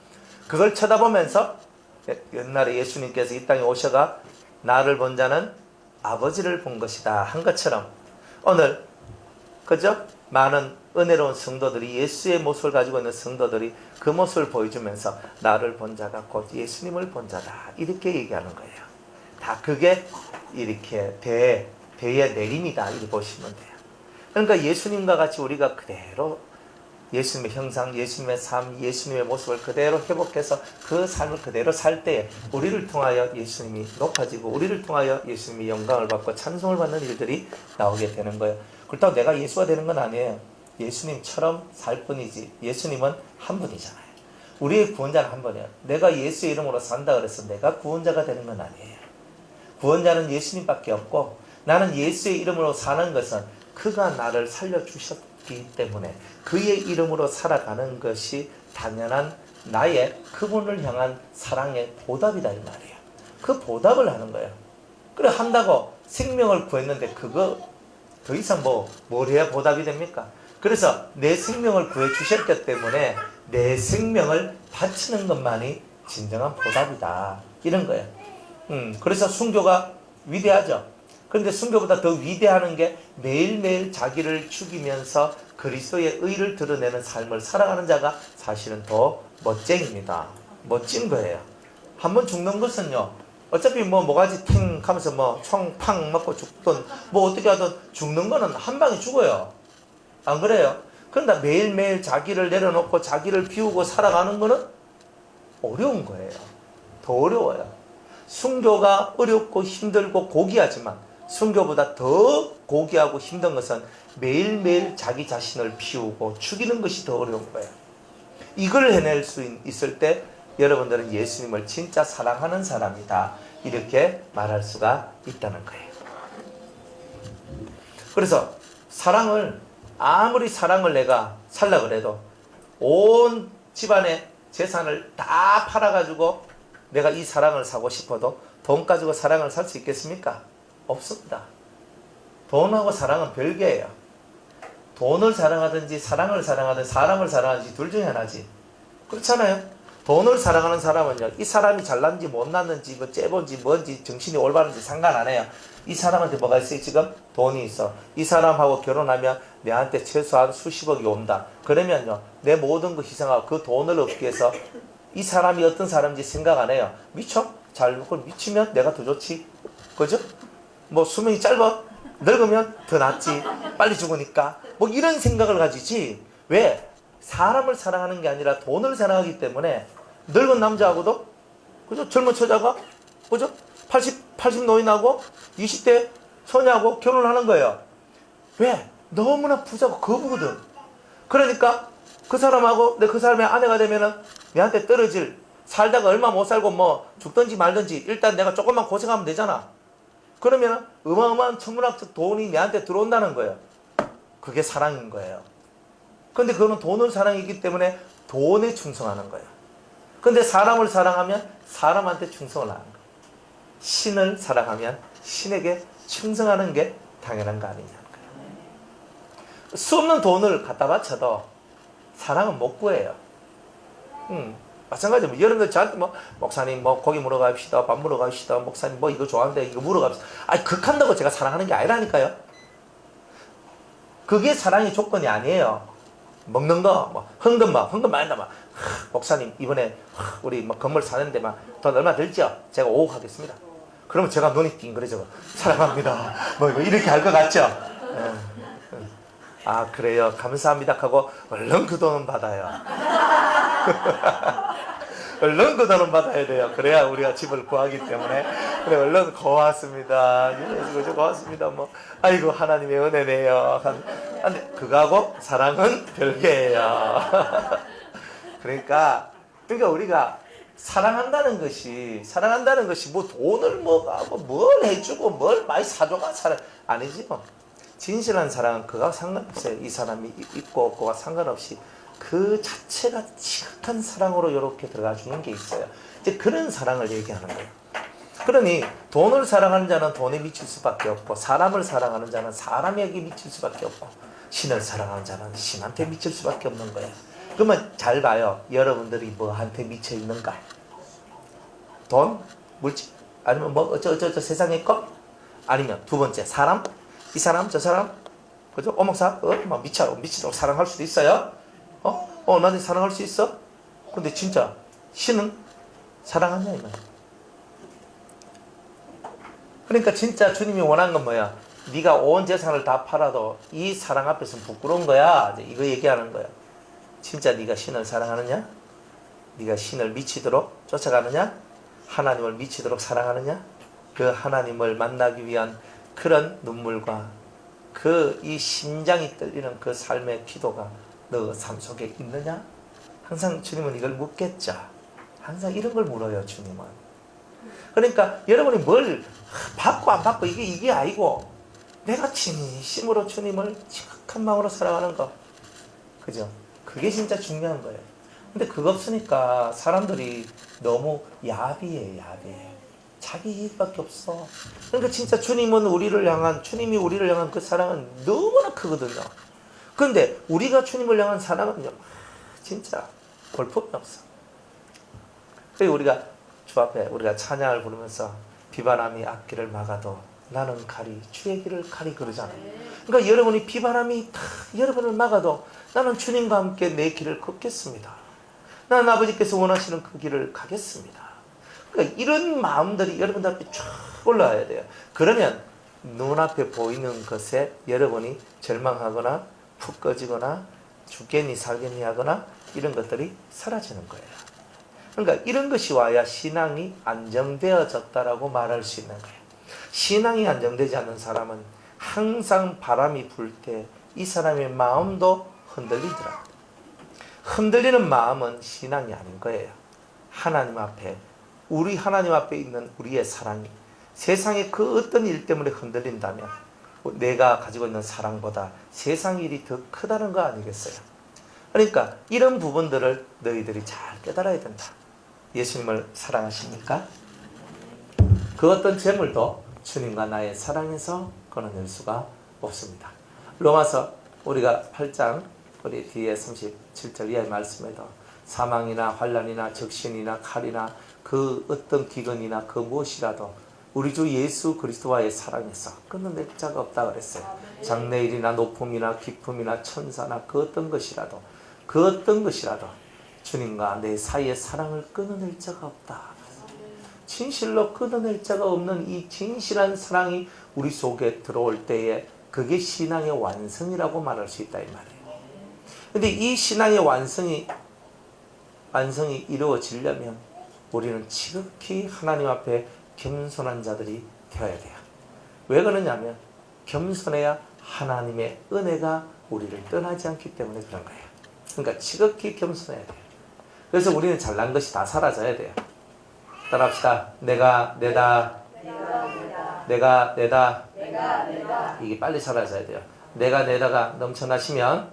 그걸 쳐다보면서 옛날에 예수님께서 이 땅에 오셔가 나를 본 자는 아버지를 본 것이다 한 것처럼 오늘 그죠? 많은 은혜로운 성도들이 예수의 모습을 가지고 있는 성도들이 그 모습을 보여주면서 나를 본 자가 곧 예수님을 본 자다 이렇게 얘기하는 거예요. 다 그게 이렇게 대의 내림이다 이렇게 보시면 돼요. 그러니까 예수님과 같이 우리가 그대로 예수님의 형상, 예수님의 삶, 예수님의 모습을 그대로 회복해서 그 삶을 그대로 살 때에 우리를 통하여 예수님이 높아지고 우리를 통하여 예수님이 영광을 받고 찬송을 받는 일들이 나오게 되는 거예요. 그렇다고 내가 예수가 되는 건 아니에요. 예수님처럼 살 뿐이지. 예수님은 한 분이잖아요. 우리의 구원자는 한 분이에요. 내가 예수의 이름으로 산다 그래서 내가 구원자가 되는 건 아니에요. 구원자는 예수님밖에 없고 나는 예수의 이름으로 사는 것은 그가 나를 살려주셨기 때문에 그의 이름으로 살아가는 것이 당연한 나의 그분을 향한 사랑의 보답이다 이 말이에요. 그 보답을 하는 거예요. 그래 한다고 생명을 구했는데 그거 더 이상 뭘 해야 보답이 됩니까? 그래서 내 생명을 구해주셨기 때문에 내 생명을 바치는 것만이 진정한 보답이다 이런 거예요. 그래서 순교가 위대하죠. 그런데 순교보다 더 위대한 게 매일매일 자기를 죽이면서 그리스도의 의를 드러내는 삶을 살아가는 자가 사실은 더 멋쟁입니다. 멋진 거예요. 한번 죽는 것은요, 어차피 뭐가지 팅 하면서 총 팡 맞고 죽든 어떻게 하든 죽는 거는 한 방에 죽어요. 안 그래요? 그런데 매일매일 자기를 내려놓고 자기를 비우고 살아가는 거는 어려운 거예요. 더 어려워요. 순교가 어렵고 힘들고 고귀하지만 순교보다 더 고귀하고 힘든 것은 매일매일 자기 자신을 비우고 죽이는 것이 더 어려운 거예요. 이걸 해낼 수 있을 때 여러분들은 예수님을 진짜 사랑하는 사람이다 이렇게 말할 수가 있다는 거예요. 그래서 아무리 사랑을 내가 살라 그래도 온 집안의 재산을 다 팔아가지고 내가 이 사랑을 사고 싶어도 돈 가지고 사랑을 살 수 있겠습니까? 없습니다. 돈하고 사랑은 별개예요. 돈을 사랑하든지 사랑을 사랑하든지 사람을 사랑하든지 둘 중에 하나지. 그렇잖아요. 돈을 사랑하는 사람은요, 이 사람이 잘났는지 못났는지 째본지 뭔지 정신이 올바른지 상관 안 해요. 이 사람한테 뭐가 있어요? 지금 돈이 있어. 이 사람하고 결혼하면 내한테 최소한 수십억이 온다. 그러면요, 내 모든 거 희생하고 그 돈을 얻기 위해서 이 사람이 어떤 사람인지 생각 안 해요. 미쳐? 잘 먹고 미치면 내가 더 좋지. 그죠? 수명이 짧아? 늙으면 더 낫지. 빨리 죽으니까. 이런 생각을 가지지. 왜? 사람을 사랑하는 게 아니라 돈을 사랑하기 때문에 늙은 남자하고도 그죠? 젊은 처자가 그죠? 80 노인하고 20대 처녀하고 결혼하는 거예요. 왜? 너무나 부자고 거부거든. 그러니까 그 사람하고 그 사람의 아내가 되면은 내한테 떨어질 살다가 얼마 못 살고 죽든지 말든지 일단 내가 조금만 고생하면 되잖아. 그러면 어마어마한 천문학적 돈이 내한테 들어온다는 거예요. 그게 사랑인 거예요. 근데 그거는 돈을 사랑이기 때문에 돈에 충성하는 거예요. 근데 사람을 사랑하면 사람한테 충성을 하는 거예요. 신을 사랑하면 신에게 충성하는 게 당연한 거 아니냐는 거예요. 수 없는 돈을 갖다 바쳐도 사랑은 못 구해요. 마찬가지로 여러분들 저한테 목사님 고기 물어 갑시다, 밥 물어 갑시다, 목사님 이거 좋아하는데 이거 물어 갑시다. 극한다고 제가 사랑하는 게 아니라니까요. 그게 사랑의 조건이 아니에요. 먹는 거 헌금 많이 다 목사님 이번에 우리 건물 사는데 돈 얼마 들죠? 제가 5억 하겠습니다. 그러면 제가 눈이 띵그러져 사랑합니다 이렇게 할 것 같죠? 아 그래요 감사합니다 하고 얼른 그 돈은 받아요. 얼른 그 돈은 받아야 돼요. 그래야 우리가 집을 구하기 때문에 그래, 얼른 고맙습니다. 고맙습니다. 뭐, 아이고, 하나님의 은혜네요. 근데 그거하고 사랑은 별개예요. 그러니까 우리가 사랑한다는 것이 뭐 돈을 뭐하고 뭘 해주고 뭘 많이 사줘가 사랑 아니지 뭐. 진실한 사랑은 그거와 상관없어요. 이 사람이 있고 없고가 상관없이 그 자체가 지극한 사랑으로 이렇게 들어가 주는 게 있어요. 이제 그런 사랑을 얘기하는 거예요. 그러니 돈을 사랑하는 자는 돈에 미칠 수밖에 없고, 사람을 사랑하는 자는 사람에게 미칠 수밖에 없고, 신을 사랑하는 자는 신한테 미칠 수밖에 없는 거예요. 그러면 잘 봐요. 여러분들이 뭐한테 미쳐 있는가? 돈? 물질? 아니면 뭐 세상의 것? 아니면 두 번째 사람? 이 사람? 저 사람? 그죠? 어목사? 막 미치도록 사랑할 수도 있어요. 나한테 사랑할 수 있어? 근데 진짜 신은 사랑하냐 이거야. 그러니까 진짜 주님이 원하는 건 뭐야? 네가 온 재산을 다 팔아도 이 사랑 앞에서는 부끄러운 거야. 이거 얘기하는 거야. 진짜 네가 신을 사랑하느냐? 네가 신을 미치도록 쫓아가느냐? 하나님을 미치도록 사랑하느냐? 그 하나님을 만나기 위한 그런 눈물과 이 심장이 떨리는 그 삶의 기도가 너 삶 속에 있느냐? 항상 주님은 이걸 묻겠죠. 항상 이런 걸 물어요, 주님은. 그러니까 여러분이 뭘 받고 안 받고 이게 아니고, 내가 진심으로 주님을 지극한 마음으로 사랑하는 거. 그죠? 그게 진짜 중요한 거예요. 근데 그거 없으니까 사람들이 너무 야비해. 자기 이익밖에 없어. 그러니까 진짜 주님이 우리를 향한 그 사랑은 너무나 크거든요. 그런데 우리가 주님을 향한 사랑은요, 진짜 볼품이 없어. 그리고 우리가 주 앞에 우리가 찬양을 부르면서 비바람이 앞길을 막아도 나는 주의 길을 가리 그러잖아요. 그러니까 여러분이 비바람이 다 여러분을 막아도 나는 주님과 함께 내 길을 걷겠습니다. 나는 아버지께서 원하시는 그 길을 가겠습니다. 그러니까 이런 마음들이 여러분들 앞에 쫙 올라와야 돼요. 그러면 눈앞에 보이는 것에 여러분이 절망하거나 푹 꺼지거나 죽겠니 살겠니 하거나 이런 것들이 사라지는 거예요. 그러니까 이런 것이 와야 신앙이 안정되어졌다라고 말할 수 있는 거예요. 신앙이 안정되지 않는 사람은 항상 바람이 불 때 이 사람의 마음도 흔들리더라. 흔들리는 마음은 신앙이 아닌 거예요. 하나님 앞에 있는 우리의 사랑이 세상의 그 어떤 일 때문에 흔들린다면 내가 가지고 있는 사랑보다 세상 일이 더 크다는 거 아니겠어요? 그러니까 이런 부분들을 너희들이 잘 깨달아야 된다. 예수님을 사랑하십니까? 그 어떤 재물도 주님과 나의 사랑에서 끊어낼 수가 없습니다. 로마서 우리가 8장 우리 뒤에 37절 이하의 말씀에도 사망이나 환난이나 적신이나 칼이나 그 어떤 기근이나 그 무엇이라도 우리 주 예수 그리스도와의 사랑에서 끊어낼 자가 없다 그랬어요. 장래일이나 높음이나 기쁨이나 천사나 그 어떤 것이라도 주님과 내 사이의 사랑을 끊어낼 자가 없다. 진실로 끊어낼 자가 없는 이 진실한 사랑이 우리 속에 들어올 때에 그게 신앙의 완성이라고 말할 수 있다 이 말이에요. 근데 이 신앙의 완성이 이루어지려면 우리는 지극히 하나님 앞에 겸손한 자들이 되어야 돼요. 왜 그러냐면 겸손해야 하나님의 은혜가 우리를 떠나지 않기 때문에 그런 거예요. 그러니까 지극히 겸손해야 돼요. 그래서 우리는 잘난 것이 다 사라져야 돼요. 따라합시다. 내가 내다. 이게 빨리 사라져야 돼요. 내가 내다가 넘쳐나시면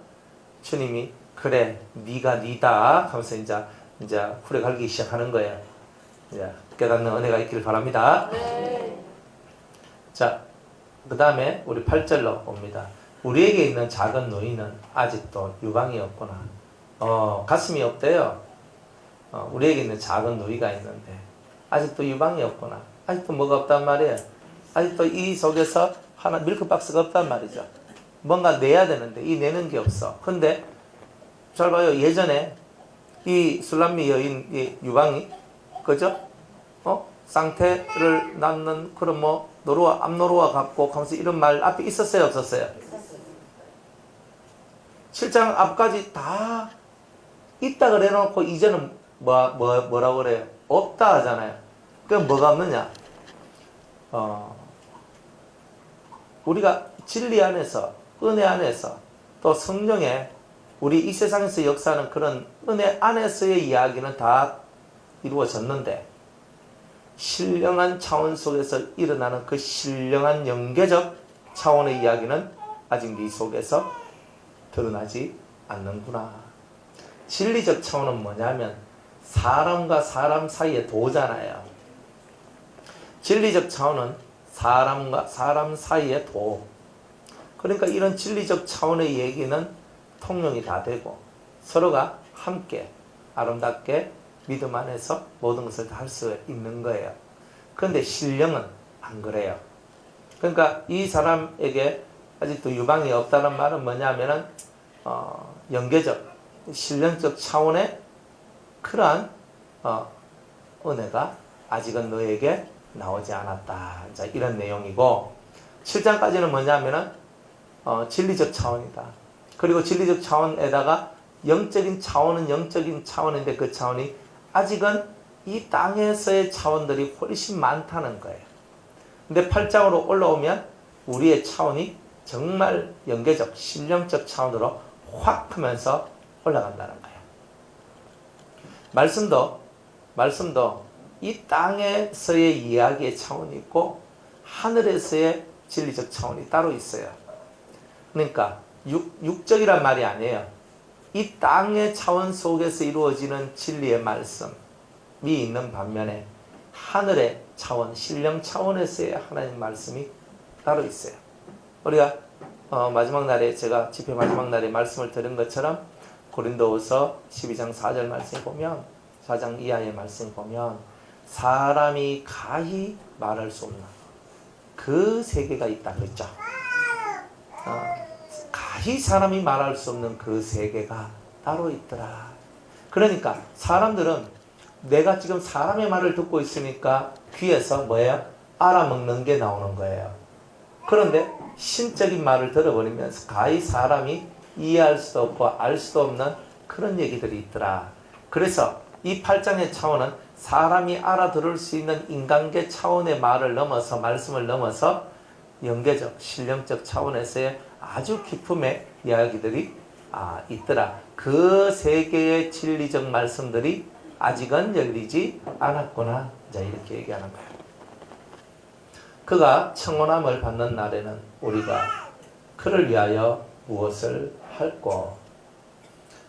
주님이 그래 네가 니다 하면서 이제 후레 갈기 시작하는 거예요. 이제 깨닫는 은혜가 있기를 바랍니다. 자, 그 다음에 우리 8절로 옵니다. 우리에게 있는 작은 누이는 아직도 유방이 없구나. 가슴이 없대요. 우리에게 있는 작은 누이가 있는데 아직도 유방이 없구나. 아직도 뭐가 없단 말이에요. 아직도 이 속에서 하나 밀크박스가 없단 말이죠. 뭔가 내야 되는데 이 내는 게 없어. 근데 잘 봐요. 예전에 이 술람미 여인 이 유방이 그죠? 쌍태를 낳는 그런 앞노루와 같고 하면서 이런 말 앞에 있었어요, 없었어요? 7장 앞까지 다 있다 그래 놓고 이제는 뭐라고 그래요? 없다 하잖아요. 그럼 뭐가 없느냐? 우리가 진리 안에서, 은혜 안에서, 또 성령의 우리 이 세상에서 역사하는 그런 은혜 안에서의 이야기는 다 이루어졌는데, 신령한 차원 속에서 일어나는 그 신령한 영계적 차원의 이야기는 아직 네 속에서 드러나지 않는구나. 진리적 차원은 뭐냐면 사람과 사람 사이의 도잖아요. 진리적 차원은 사람과 사람 사이의 도. 그러니까 이런 진리적 차원의 얘기는 통용이 다 되고 서로가 함께 아름답게 믿음 안에서 모든 것을 다 할 수 있는 거예요. 그런데 신령은 안 그래요. 그러니까 이 사람에게 아직도 유방이 없다는 말은 뭐냐면은 영계적, 신령적 차원의 그러한 은혜가 아직은 너에게 나오지 않았다. 자, 이런 내용이고, 7장까지는 뭐냐면은 진리적 차원이다. 그리고 진리적 차원에다가 영적인 차원은 영적인 차원인데 그 차원이 아직은 이 땅에서의 차원들이 훨씬 많다는 거예요. 근데 8장으로 올라오면 우리의 차원이 정말 영계적, 신령적 차원으로 확 크면서 올라간다는 거예요. 말씀도 이 땅에서의 이야기의 차원이 있고 하늘에서의 진리적 차원이 따로 있어요. 그러니까 육적이란 말이 아니에요. 이 땅의 차원 속에서 이루어지는 진리의 말씀이 있는 반면에 하늘의 차원, 신령 차원에서의 하나님 말씀이 따로 있어요. 우리가 마지막 날에 제가 집회 마지막 날에 말씀을 들은 것처럼 고린도후서 12장 4절 말씀 보면 4장 이하의 말씀 보면 사람이 가히 말할 수 없는 그 세계가 있다 그랬죠. 가히 사람이 말할 수 없는 그 세계가 따로 있더라. 그러니까 사람들은 내가 지금 사람의 말을 듣고 있으니까 귀에서 뭐예요? 알아먹는 게 나오는 거예요. 그런데 신적인 말을 들어버리면서 가히 사람이 이해할 수도 없고 알 수도 없는 그런 얘기들이 있더라. 그래서 이 8장의 차원은 사람이 알아들을 수 있는 인간계 차원의 말을 넘어서, 말씀을 넘어서 영계적, 신령적 차원에서의 아주 깊음의 이야기들이 있더라. 그 세계의 진리적 말씀들이 아직은 열리지 않았구나. 자, 이렇게 얘기하는 거예요. 그가 청혼함을 받는 날에는 우리가 그를 위하여 무엇을 할꼬?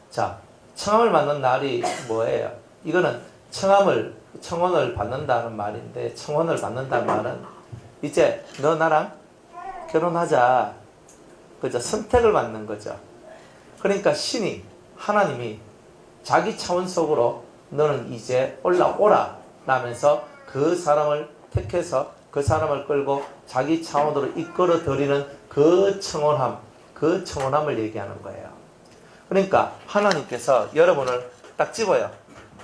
자, 청함을 받는 날이 뭐예요? 이거는 청혼을 받는다는 말인데, 청혼을 받는다는 말은 이제 너 나랑 결혼하자. 그죠? 선택을 받는 거죠. 그러니까 하나님이 자기 차원 속으로 너는 이제 올라오라 라면서 그 사람을 택해서 그 사람을 끌고 자기 차원으로 이끌어 들이는 그 청혼함을 얘기하는 거예요. 그러니까 하나님께서 여러분을 딱 집어요.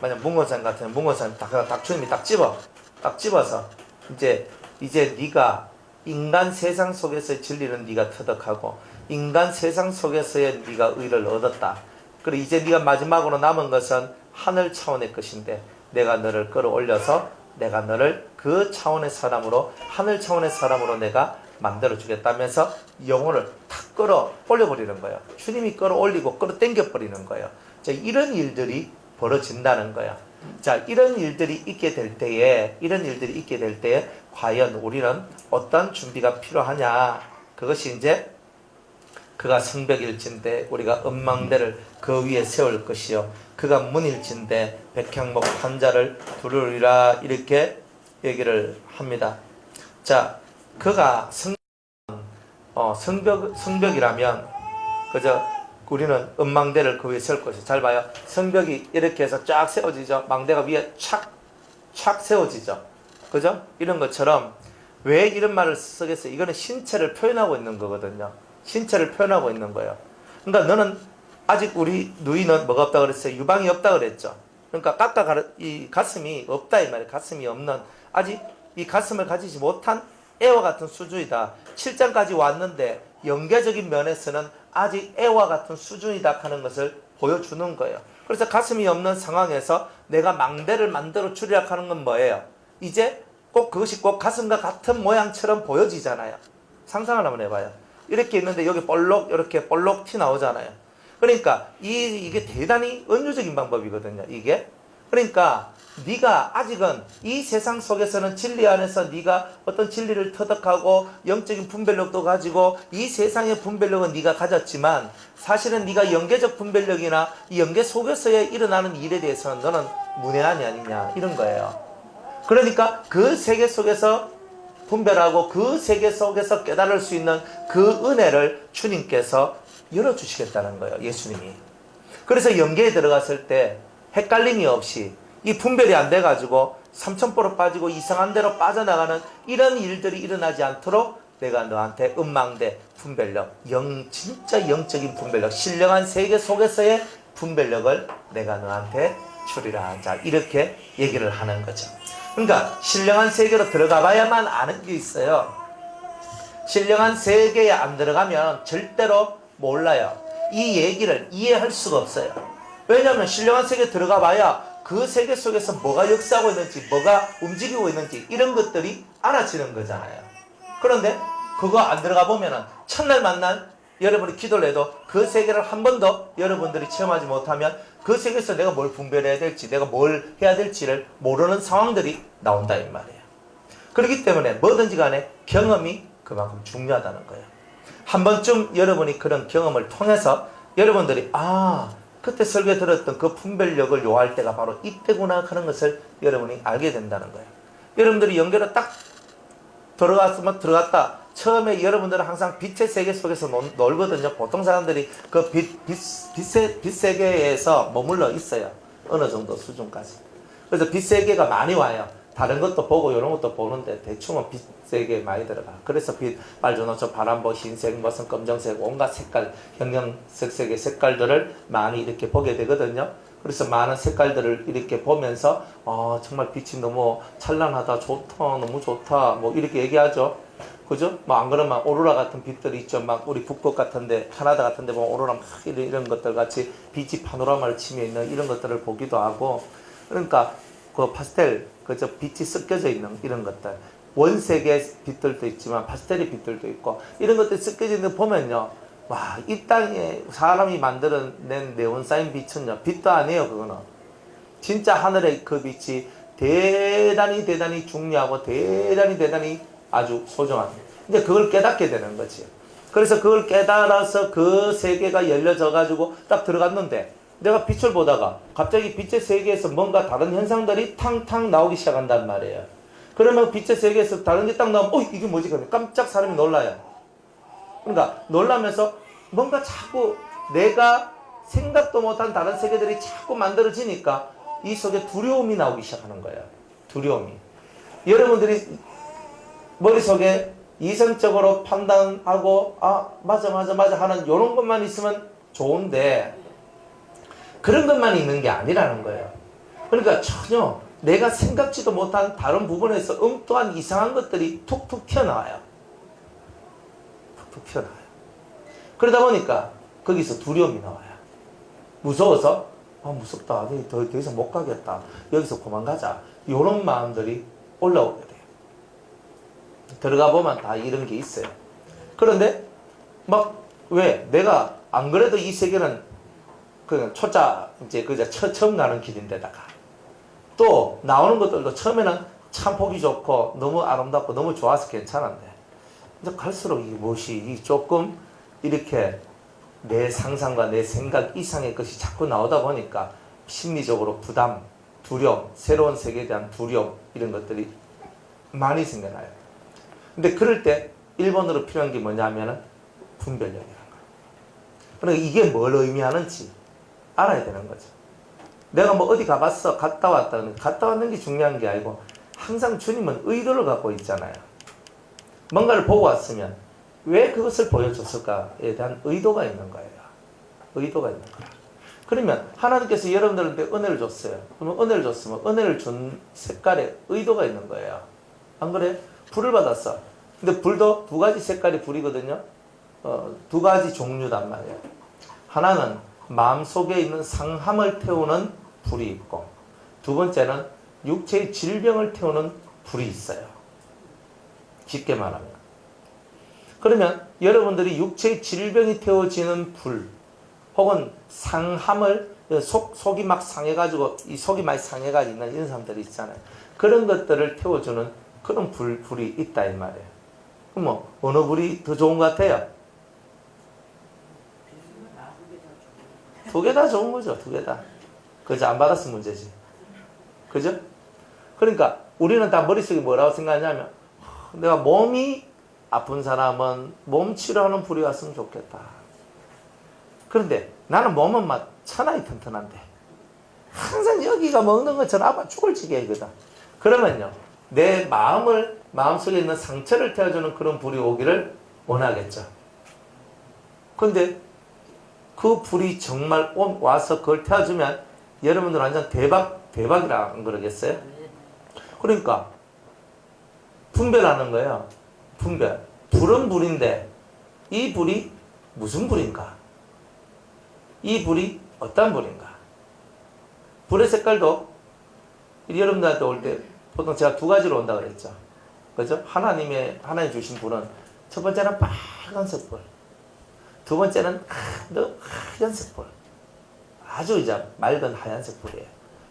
만약 문고산 같은 문고산 닥주님이 딱 집어서 이제 네가 인간 세상 속에서의 진리는 네가 터득하고 인간 세상 속에서의 네가 의를 얻었다. 그리고 이제 네가 마지막으로 남은 것은 하늘 차원의 것인데 내가 너를 끌어올려서 내가 너를 그 차원의 사람으로, 하늘 차원의 사람으로 내가 만들어주겠다면서 영혼을 탁 끌어올려버리는 거예요. 주님이 끌어올리고 끌어당겨버리는 거예요. 자, 이런 일들이 벌어진다는 거예요. 자, 이런 일들이 있게 될 때에 과연 우리는 어떤 준비가 필요하냐? 그것이 이제 그가 성벽일진데 우리가 음망대를 그 위에 세울 것이요 그가 문일진데 백향목 판자를 두르리라, 이렇게 얘기를 합니다. 자, 그가 성벽이라면 그저 우리는 음망대를 그 위에 세울 것이요. 잘 봐요. 성벽이 이렇게 해서 쫙 세워지죠. 망대가 위에 착 세워지죠. 그죠? 이런 것처럼 왜 이런 말을 쓰겠어요? 이거는 신체를 표현하고 있는 거거든요. 신체를 표현하고 있는 거예요. 그러니까 너는 아직 우리 누이는 뭐가 없다 그랬어요? 유방이 없다 그랬죠. 그러니까 이 가슴이 없다 이 말이에요. 가슴이 없는, 아직 이 가슴을 가지지 못한 애와 같은 수준이다. 7장까지 왔는데 영계적인 면에서는 아직 애와 같은 수준이다 하는 것을 보여주는 거예요. 그래서 가슴이 없는 상황에서 내가 망대를 만들어 주리라 하는 건 뭐예요? 이제 꼭 그것이 꼭 가슴과 같은 모양처럼 보여지잖아요. 상상을 한번 해봐요. 이렇게 있는데 여기 볼록 이렇게 볼록 티 나오잖아요. 그러니까 이게 대단히 은유적인 방법이거든요. 이게. 그러니까 네가 아직은 이 세상 속에서는 진리 안에서 네가 어떤 진리를 터득하고 영적인 분별력도 가지고 이 세상의 분별력은 네가 가졌지만 사실은 네가 영계적 분별력이나 이 영계 속에서의 일어나는 일에 대해서는 너는 문외한이 아니냐 이런 거예요. 그러니까 그 세계 속에서 분별하고 그 세계 속에서 깨달을 수 있는 그 은혜를 주님께서 열어주시겠다는 거예요. 예수님이. 그래서 영계에 들어갔을 때 헷갈림이 없이 이 분별이 안 돼가지고 삼천포로 빠지고 이상한 데로 빠져나가는 이런 일들이 일어나지 않도록 내가 너한테 음망대 분별력, 진짜 영적인 분별력, 신령한 세계 속에서의 분별력을 내가 너한테 주리라. 자, 이렇게 얘기를 하는 거죠. 그러니까 신령한 세계로 들어가 봐야만 아는 게 있어요. 신령한 세계에 안 들어가면 절대로 몰라요. 이 얘기를 이해할 수가 없어요. 왜냐하면 신령한 세계에 들어가 봐야 그 세계 속에서 뭐가 역사하고 있는지, 뭐가 움직이고 있는지 이런 것들이 알아지는 거잖아요. 그런데 그거 안 들어가 보면은 첫날 만난 여러분이 기도를 해도 그 세계를 한 번도 여러분들이 체험하지 못하면 그 세계에서 내가 뭘 분별해야 될지, 내가 뭘 해야 될지를 모르는 상황들이 나온다 이 말이에요. 그렇기 때문에 뭐든지 간에 경험이 그만큼 중요하다는 거예요. 한 번쯤 여러분이 그런 경험을 통해서 여러분들이 그때 설교 들었던 그 분별력을 요할 때가 바로 이때구나 하는 것을 여러분이 알게 된다는 거예요. 여러분들이 연결을 딱 들어갔다. 처음에 여러분들은 항상 빛의 세계 속에서 놀거든요. 보통 사람들이 그 빛 세계에서 머물러 있어요. 어느 정도 수준까지. 그래서 빛 세계가 많이 와요. 다른 것도 보고 이런 것도 보는데 대충은 빛 세계에 많이 들어가. 그래서 빛, 빨주노초, 파란보, 흰색, 무슨 검정색, 온갖 색깔, 형형색색의 색깔들을 많이 이렇게 보게 되거든요. 그래서 많은 색깔들을 이렇게 보면서 정말 빛이 너무 찬란하다, 좋다, 너무 좋다, 뭐 이렇게 얘기하죠. 그죠? 뭐 안 그러면 오로라 같은 빛들이 있죠. 막 우리 북극 같은데, 캐나다 같은데 보면 오로라 막 이런 것들 같이 빛이 파노라마를 치며 있는 이런 것들을 보기도 하고. 그러니까 그 파스텔, 그저 빛이 섞여져 있는 이런 것들, 원색의 빛들도 있지만 파스텔의 빛들도 있고 이런 것들이 섞여져 있는 거 보면요, 와, 이 땅에 사람이 만들어낸 네온 사인 빛은요, 빛도 아니에요. 그거는 진짜 하늘의 그 빛이 대단히 중요하고 대단히 아주 소중한. 이제 그걸 깨닫게 되는 거지. 그래서 그걸 깨달아서 그 세계가 열려져 가지고 딱 들어갔는데, 내가 빛을 보다가 갑자기 빛의 세계에서 뭔가 다른 현상들이 탕탕 나오기 시작한단 말이에요. 그러면 빛의 세계에서 다른 게 딱 나오면 이게 뭐지? 그러면 깜짝 사람이 놀라요. 그러니까 놀라면서 뭔가 자꾸 내가 생각도 못한 다른 세계들이 자꾸 만들어지니까 이 속에 두려움이 나오기 시작하는 거예요. 두려움이. 여러분들이 머릿속에 이성적으로 판단하고 맞아 하는 이런 것만 있으면 좋은데 그런 것만 있는 게 아니라는 거예요. 그러니까 전혀 내가 생각지도 못한 다른 부분에서 엉뚱한 이상한 것들이 툭툭 튀어나와요. 툭툭 튀어나와요. 그러다 보니까 거기서 두려움이 나와요. 무서워서 무섭다. 더 이상 못 가겠다. 여기서 그만 가자. 이런 마음들이 올라오게 돼요. 들어가 보면 다 이런 게 있어요. 그런데 왜 내가 안 그래도 이 세계는 그냥 처음 가는 길인데다가 또 나오는 것들도 처음에는 참 보기 좋고 너무 아름답고 너무 좋아서 괜찮은데 이제 갈수록 이게 무엇이 조금 이렇게 내 상상과 내 생각 이상의 것이 자꾸 나오다 보니까 심리적으로 부담, 두려움, 새로운 세계에 대한 두려움 이런 것들이 많이 생겨나요. 근데 그럴 때 1번으로 필요한 게 뭐냐면은 분별력이라는 거예요. 그러니까 이게 뭘 의미하는지 알아야 되는 거죠. 내가 어디 가봤어, 갔다 왔다. 갔다 왔는 게 중요한 게 아니고 항상 주님은 의도를 갖고 있잖아요. 뭔가를 보고 왔으면 왜 그것을 보여줬을까에 대한 의도가 있는 거예요. 의도가 있는 거예요. 그러면 하나님께서 여러분들한테 은혜를 줬어요. 그러면 은혜를 줬으면 은혜를 준 색깔에 의도가 있는 거예요. 안 그래? 불을 받았어. 근데 불도 두 가지 색깔의 불이거든요. 두 가지 종류단 말이에요. 하나는 마음속에 있는 상함을 태우는 불이 있고, 두 번째는 육체의 질병을 태우는 불이 있어요. 쉽게 말하면. 그러면 여러분들이 육체의 질병이 태워지는 불, 혹은 상함을, 속이 막 상해가지고, 이 속이 많이 상해가지고 있는 이런 사람들이 있잖아요. 그런 것들을 태워주는 그런 불이 있다, 이 말이에요. 그럼 뭐, 어느 불이 더 좋은 것 같아요? 두 개 다 좋은 거죠, 두 개 다. 그죠? 안 받았으면 문제지. 그죠? 그러니까, 우리는 다 머릿속에 뭐라고 생각하냐면, 내가 몸이 아픈 사람은 몸 치료하는 불이 왔으면 좋겠다. 그런데 나는 몸은 막 천하이 튼튼한데 항상 여기가 먹는 것처럼 아파 죽을 지경이거든. 그러면요, 내 마음속에 있는 상처를 태워주는 그런 불이 오기를 원하겠죠. 근데 그 불이 정말 와서 그걸 태워주면 여러분들 완전 대박이라 안 그러겠어요? 그러니까 분별하는 거예요. 분별. 불은 불인데 이 불이 무슨 불인가? 이 불이 어떤 불인가? 불의 색깔도 여러분들한테 올 때 보통 제가 두 가지로 온다고 그랬죠. 그죠? 하나님 주신 불은 첫 번째는 빨간색 불, 두 번째는 하얀색 불. 아주 이제 맑은 하얀색 불이에요.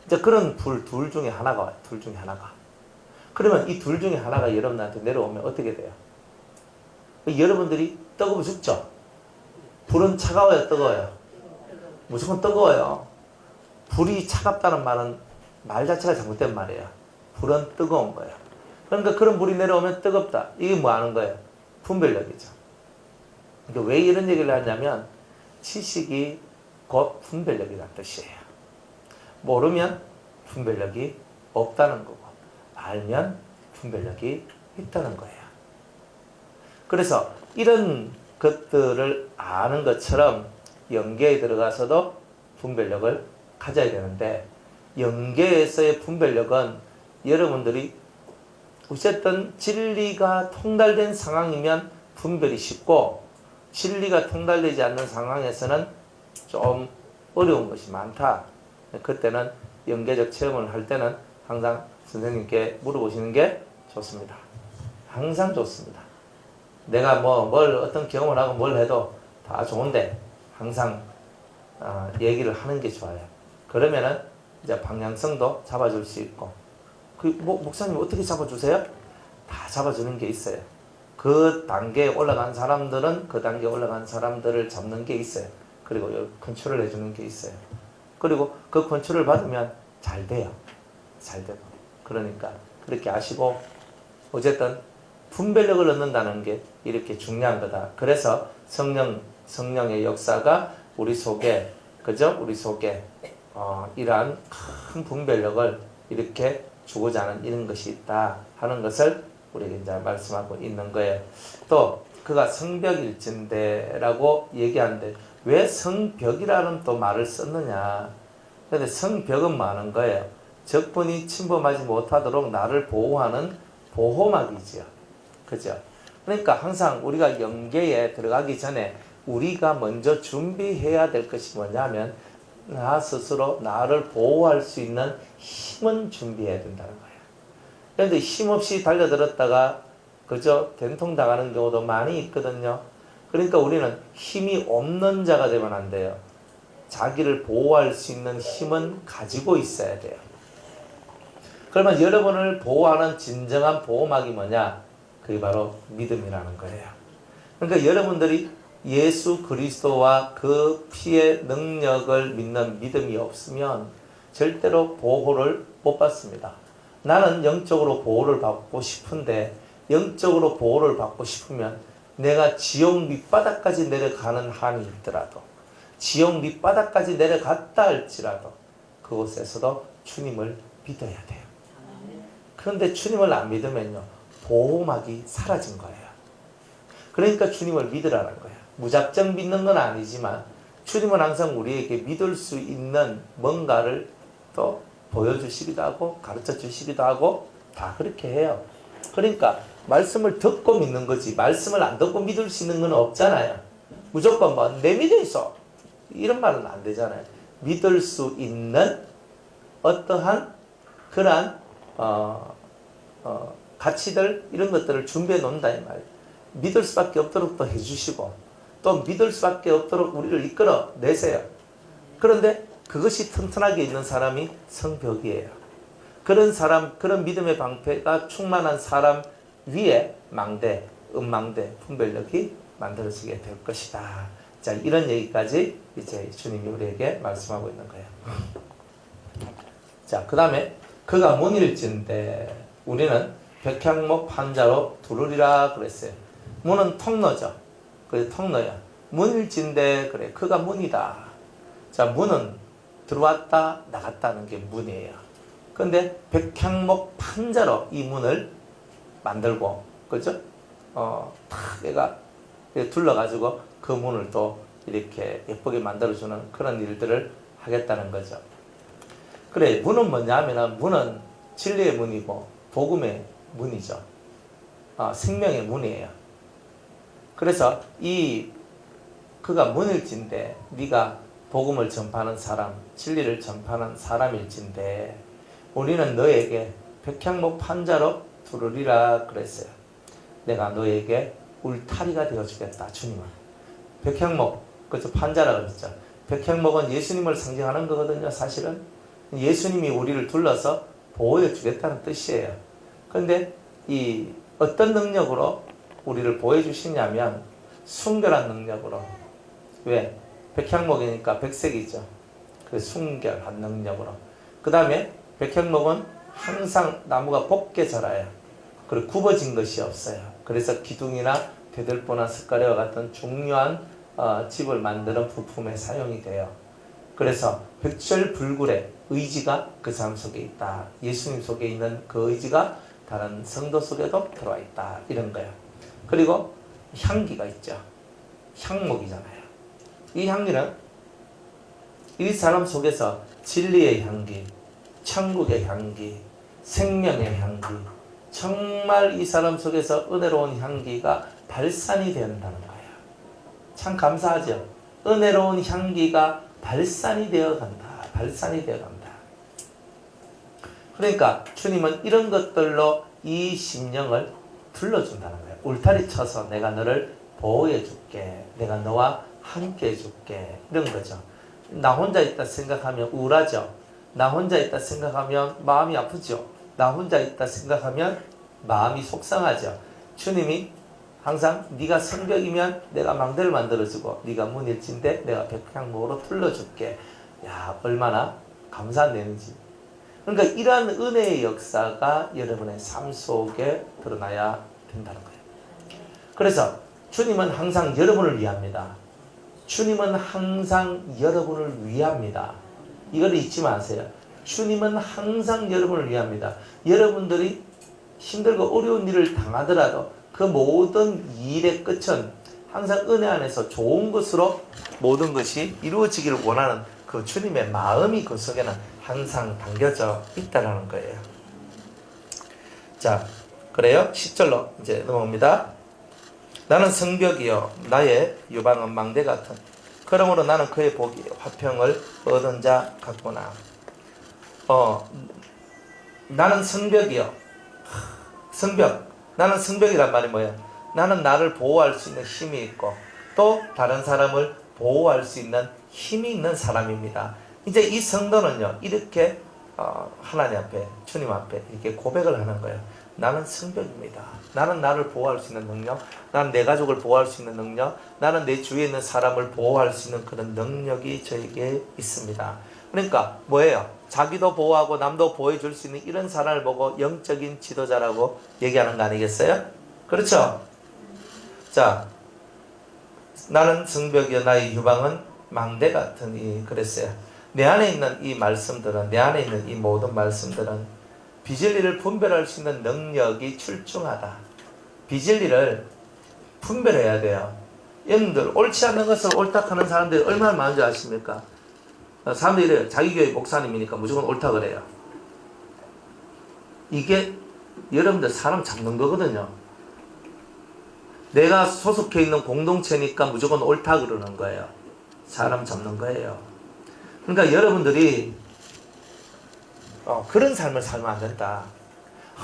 이제 그런 불 둘 중에 하나가 와요. 둘 중에 하나가. 그러면 이 둘 중에 하나가 여러분한테 내려오면 어떻게 돼요? 여러분들이 뜨거워 죽죠? 불은 차가워요, 뜨거워요? 무조건 뜨거워요. 불이 차갑다는 말은 말 자체가 잘못된 말이에요. 불은 뜨거운 거예요. 그러니까 그런 불이 내려오면 뜨겁다. 이게 뭐 하는 거예요? 분별력이죠. 그러니까 왜 이런 얘기를 하냐면 지식이 곧 분별력이라는 뜻이에요. 모르면 분별력이 없다는 거고, 알면 분별력이 있다는 거예요. 그래서 이런 것들을 아는 것처럼 영계에 들어가서도 분별력을 가져야 되는데, 영계에서의 분별력은 여러분들이 어쨌든 진리가 통달된 상황이면 분별이 쉽고, 진리가 통달되지 않는 상황에서는 좀 어려운 것이 많다. 그때는 영계적 체험을 할 때는 항상 선생님께 물어보시는 게 좋습니다. 항상 좋습니다. 내가 어떤 경험을 하고 뭘 해도 다 좋은데 항상 얘기를 하는 게 좋아요. 그러면은 이제 방향성도 잡아줄 수 있고, 목사님 어떻게 잡아주세요? 다 잡아주는 게 있어요. 그 단계에 올라간 사람들은 그 단계에 올라간 사람들을 잡는 게 있어요. 그리고 컨트롤 해주는 게 있어요. 그리고 그 컨트롤 받으면 잘 돼요. 잘 되고. 그러니까 그렇게 아시고, 어쨌든 분별력을 얻는다는 게 이렇게 중요한 거다. 그래서 성령의 역사가 우리 속에, 그죠? 우리 속에 이러한 큰 분별력을 이렇게 주고자 하는 이런 것이 있다 하는 것을 우리에게 이제 말씀하고 있는 거예요. 또 그가 성벽일진대라고 얘기하는데 왜 성벽이라는 또 말을 썼느냐? 근데 성벽은 많은 거예요. 적군이 침범하지 못하도록 나를 보호하는 보호막이죠. 그죠? 그러니까 항상 우리가 영계에 들어가기 전에 우리가 먼저 준비해야 될 것이 뭐냐면, 나 스스로 나를 보호할 수 있는 힘은 준비해야 된다는 거예요. 그런데 힘없이 달려들었다가 그저 된통당하는 경우도 많이 있거든요. 그러니까 우리는 힘이 없는 자가 되면 안 돼요. 자기를 보호할 수 있는 힘은 가지고 있어야 돼요. 그러면 여러분을 보호하는 진정한 보호막이 뭐냐? 그게 바로 믿음이라는 거예요. 그러니까 여러분들이 예수 그리스도와 그 피의 능력을 믿는 믿음이 없으면 절대로 보호를 못 받습니다. 나는 영적으로 보호를 받고 싶은데, 영적으로 보호를 받고 싶으면 내가 지옥 밑바닥까지 내려가는 한이 있더라도, 지옥 밑바닥까지 내려갔다 할지라도 그곳에서도 주님을 믿어야 돼요. 그런데 주님을 안 믿으면요, 보호막이 사라진 거예요. 그러니까 주님을 믿으라는 거예요. 무작정 믿는 건 아니지만 주님은 항상 우리에게 믿을 수 있는 뭔가를 또 보여주시기도 하고 가르쳐 주시기도 하고 다 그렇게 해요. 그러니까 말씀을 듣고 믿는 거지, 말씀을 안 듣고 믿을 수 있는 건 없잖아요. 무조건 내 믿어 있어 이런 말은 안 되잖아요. 믿을 수 있는 어떠한 그러한 가치들 이런 것들을 준비해 놓는다 이 말이에요. 믿을 수밖에 없도록 또 해주시고 또 믿을 수밖에 없도록 우리를 이끌어 내세요. 그런데 그것이 튼튼하게 있는 사람이 성벽이에요. 그런 사람, 그런 믿음의 방패가 충만한 사람 위에 망대, 음망대, 분별력이 만들어지게 될 것이다. 자, 이런 얘기까지 이제 주님이 우리에게 말씀하고 있는 거예요. 자, 그 다음에 그가 문일진데 우리는 백향목 판자로 두르리라 그랬어요. 문은 통로죠. 그래, 통로야. 문일진데 그래, 그가 문이다. 자, 문은 들어왔다 나갔다는 게 문이에요. 근데 백향목 판자로 이 문을 만들고, 그죠? 탁 얘가 둘러가지고 그 문을 또 이렇게 예쁘게 만들어주는 그런 일들을 하겠다는 거죠. 그래, 문은 뭐냐 하면은 문은 진리의 문이고 복음의 문이죠. 생명의 문이에요. 그래서 그가 문일진데 네가 복음을 전파하는 사람, 진리를 전파하는 사람일진데 우리는 너에게 백향목 판자로 두르리라 그랬어요. 내가 너에게 울타리가 되어주겠다. 주님은 백향목, 그죠? 판자라 그랬죠. 백향목은 예수님을 상징하는 거거든요. 사실은 예수님이 우리를 둘러서 보호해 주겠다는 뜻이에요. 그런데 이 어떤 능력으로 우리를 보호해 주시냐면 순결한 능력으로. 왜? 백향목이니까 백색이죠. 그 순결한 능력으로. 그 다음에 백향목은 항상 나무가 곱게 자라요. 그리고 굽어진 것이 없어요. 그래서 기둥이나 대들보나 석가래와 같은 중요한 집을 만드는 부품에 사용이 돼요. 그래서 백철불굴의 의지가 그 사람 속에 있다. 예수님 속에 있는 그 의지가 다른 성도 속에도 들어와 있다. 이런 거예요. 그리고 향기가 있죠. 향목이잖아요. 이 향기는 이 사람 속에서 진리의 향기, 천국의 향기, 생명의 향기, 정말 이 사람 속에서 은혜로운 향기가 발산이 된다는 거예요. 참 감사하죠. 은혜로운 향기가 발산이 되어 간다. 발산이 되어 간다. 그러니까 주님은 이런 것들로 이 심령을 둘러준다는 거예요. 울타리 쳐서 내가 너를 보호해 줄게. 내가 너와 함께 해줄게. 이런 거죠. 나 혼자 있다 생각하면 우울하죠. 나 혼자 있다 생각하면 마음이 아프죠. 나 혼자 있다 생각하면 마음이 속상하죠. 주님이 항상 네가 성벽이면 내가 망대를 만들어주고 네가 문일진데 내가 백향목으로 둘러줄게. 야, 얼마나 감사한 내용이지. 그러니까 이러한 은혜의 역사가 여러분의 삶 속에 드러나야 된다는 거예요. 그래서 주님은 항상 여러분을 위합니다. 주님은 항상 여러분을 위합니다. 이걸 잊지 마세요. 주님은 항상 여러분을 위합니다. 여러분들이 힘들고 어려운 일을 당하더라도 그 모든 일의 끝은 항상 은혜 안에서 좋은 것으로 모든 것이 이루어지기를 원하는 그 주님의 마음이 그 속에는 항상 담겨져 있다는 거예요. 자, 그래요. 10절로 이제 넘어옵니다. 나는 성벽이요 나의 유방은 망대 같은. 그러므로 나는 그의 복이 화평을 얻은 자 같구나. 나는 성벽이요. 성벽. 나는 성벽이란 말이 뭐예요? 나는 나를 보호할 수 있는 힘이 있고 또 다른 사람을 보호할 수 있는 힘이 있는 사람입니다. 이제 이 성도는요 이렇게 하나님 앞에 주님 앞에 이렇게 고백을 하는 거예요. 나는 성벽입니다. 나는 나를 보호할 수 있는 능력, 나는 내 가족을 보호할 수 있는 능력, 나는 내 주위에 있는 사람을 보호할 수 있는 그런 능력이 저에게 있습니다. 그러니까 뭐예요? 자기도 보호하고 남도 보호해 줄 수 있는 이런 사람을 보고 영적인 지도자라고 얘기하는 거 아니겠어요? 그렇죠? 자, 나는 성벽이요 나의 유방은 망대 같으니 그랬어요. 내 안에 있는 이 말씀들은, 내 안에 있는 이 모든 말씀들은 비진리를 분별할 수 있는 능력이 출중하다. 비진리를 분별해야 돼요. 여러분들 옳지 않는 것을 옳다 하는 사람들이 얼마나 많은지 아십니까? 사람들이 이래요. 자기 교회 목사님이니까 무조건 옳다 그래요. 이게 여러분들 사람 잡는 거거든요. 내가 소속해 있는 공동체니까 무조건 옳다 그러는 거예요. 사람 잡는 거예요. 그러니까 여러분들이 그런 삶을 살면 안 된다.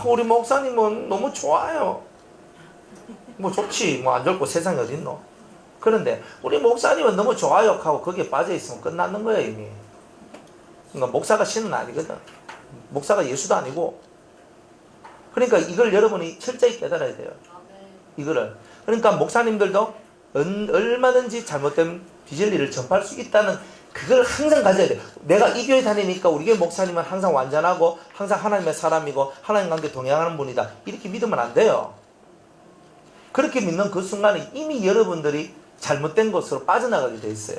우리 목사님은 너무 좋아요. 뭐 좋지, 뭐 안 좋고 세상에 어딨노. 그런데 우리 목사님은 너무 좋아요 하고 거기에 빠져있으면 끝나는 거야 이미. 그러니까 목사가 신은 아니거든. 목사가 예수도 아니고. 그러니까 이걸 여러분이 철저히 깨달아야 돼요. 이거를. 그러니까 목사님들도 얼마든지 잘못된 비진리를 접할 수 있다는 그걸 항상 가져야 돼요. 내가 이 교회 다니니까 우리 교회 목사님은 항상 완전하고 항상 하나님의 사람이고 하나님 관계 동행하는 분이다. 이렇게 믿으면 안 돼요. 그렇게 믿는 그 순간에 이미 여러분들이 잘못된 것으로 빠져나가게 돼 있어요.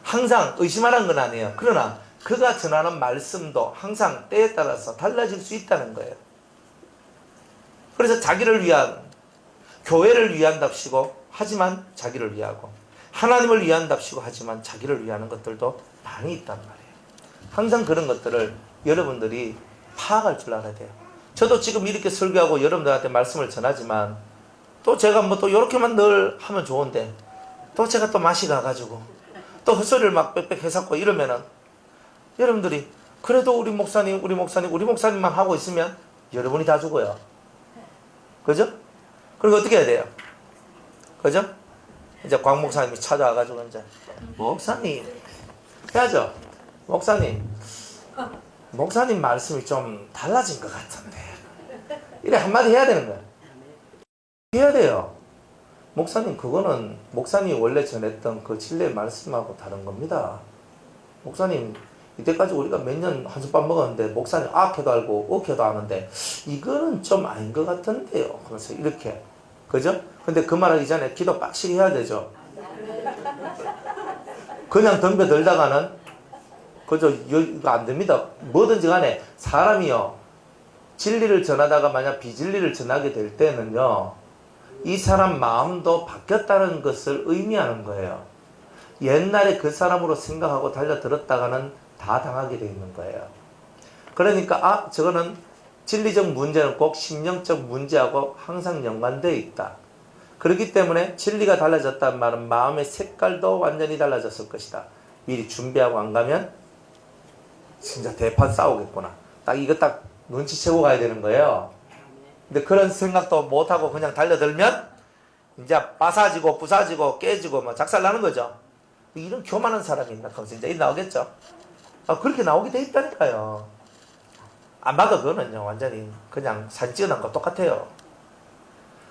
항상 의심하라는 건 아니에요. 그러나 그가 전하는 말씀도 항상 때에 따라서 달라질 수 있다는 거예요. 그래서 자기를 위한, 교회를 위한답시고 하지만 자기를 위하고, 하나님을 위한답시고 하지만 자기를 위하는 것들도 많이 있단 말이에요. 항상 그런 것들을 여러분들이 파악할 줄 알아야 돼요. 저도 지금 이렇게 설교하고 여러분들한테 말씀을 전하지만 또 제가 뭐 또 이렇게만 늘 하면 좋은데 또 제가 또 맛이 가가지고 또 헛소리를 막 빽빽 해석고 이러면은 여러분들이 그래도 우리 목사님만 하고 있으면 여러분이 다 죽어요. 그죠? 그리고 어떻게 해야 돼요? 그죠? 이제 광 목사님이 찾아와가지고 이제 목사님 해야죠. 목사님 말씀이 좀 달라진 것 같은데 이래 한마디 해야 되는 거야. 해야 돼요. 목사님 그거는 목사님이 원래 전했던 그 진리의 말씀하고 다른 겁니다. 목사님 이때까지 우리가 몇 년 한솥밥 먹었는데 목사님 악해도 알고 억해도 아는데 이거는 좀 아닌 것 같은데요. 그래서 이렇게 그죠? 근데 그 말하기 전에 기도 빡시게 해야 되죠. 그냥 덤벼들다가는 그죠? 이거 안 됩니다. 뭐든지 간에 사람이요 진리를 전하다가 만약 비진리를 전하게 될 때는요 이 사람 마음도 바뀌었다는 것을 의미하는 거예요. 옛날에 그 사람으로 생각하고 달려들었다가는 다 당하게 되어 있는 거예요. 그러니까 저거는 진리적 문제는 꼭 심령적 문제하고 항상 연관되어 있다. 그렇기 때문에 진리가 달라졌다는 말은 마음의 색깔도 완전히 달라졌을 것이다. 미리 준비하고 안 가면 진짜 대판 싸우겠구나. 딱 이거 딱 눈치채고 가야 되는 거예요. 근데 그런 생각도 못하고 그냥 달려들면 이제 빠사지고 부사지고 깨지고 뭐 작살나는 거죠. 이런 교만한 사람이 있나 거기서 이제 나오겠죠. 그렇게 나오게 돼 있다니까요. 안 봐도 그거는요 완전히 그냥 사진 찍어놓은 거 똑같아요.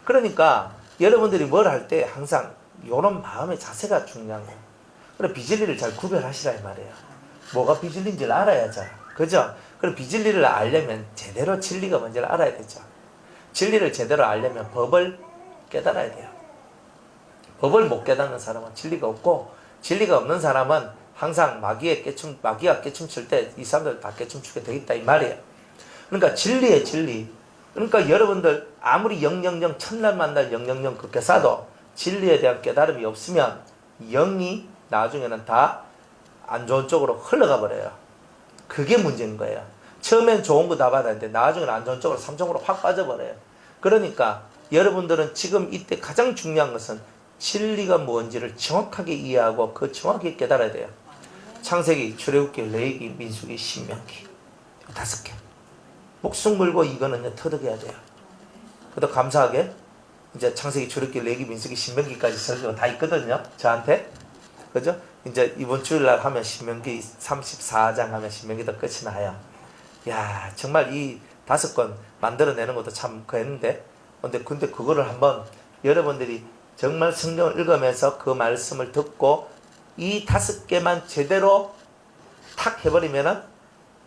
그러니까 여러분들이 뭘 할 때 항상 이런 마음의 자세가 중요한 거예요. 그래 비진리를 잘 구별하시라 이 말이에요. 뭐가 비진리인지를 알아야죠. 그죠? 그럼 비진리를 알려면 제대로 진리가 뭔지를 알아야 되죠. 진리를 제대로 알려면 법을 깨달아야 돼요. 법을 못 깨닫는 사람은 진리가 없고 진리가 없는 사람은 항상 마귀가 깨춤출 때 이 사람들 다 깨춤추게 돼 있다 이 말이에요. 그러니까 진리의 진리. 그러니까 여러분들 아무리 000 천날 만날 000 그렇게 쌓아도 진리에 대한 깨달음이 없으면 영이 나중에는 다 안 좋은 쪽으로 흘러가 버려요. 그게 문제인 거예요. 처음엔 좋은 거 다 받았는데 나중에는 안 좋은 쪽으로 삼종으로 확 빠져버려요. 그러니까 여러분들은 지금 이때 가장 중요한 것은 진리가 뭔지를 정확하게 이해하고 그 정확히 깨달아야 돼요. 창세기, 출애굽기, 레위기, 민수기, 신명기 5개. 목숨 걸고 이거는 터득해야 돼요. 그래도 감사하게 이제 창세기, 출애굽기, 레위기, 민수기, 신명기까지 설교가 다 있거든요. 저한테. 그죠? 이제 이번 주일날 하면 신명기 34장 하면 신명기도 끝이 나요. 야 정말 이 5권 만들어내는 것도 참 그랬는데 근데 그거를 한번 여러분들이 정말 성경을 읽으면서 그 말씀을 듣고 이 5개만 제대로 탁 해버리면은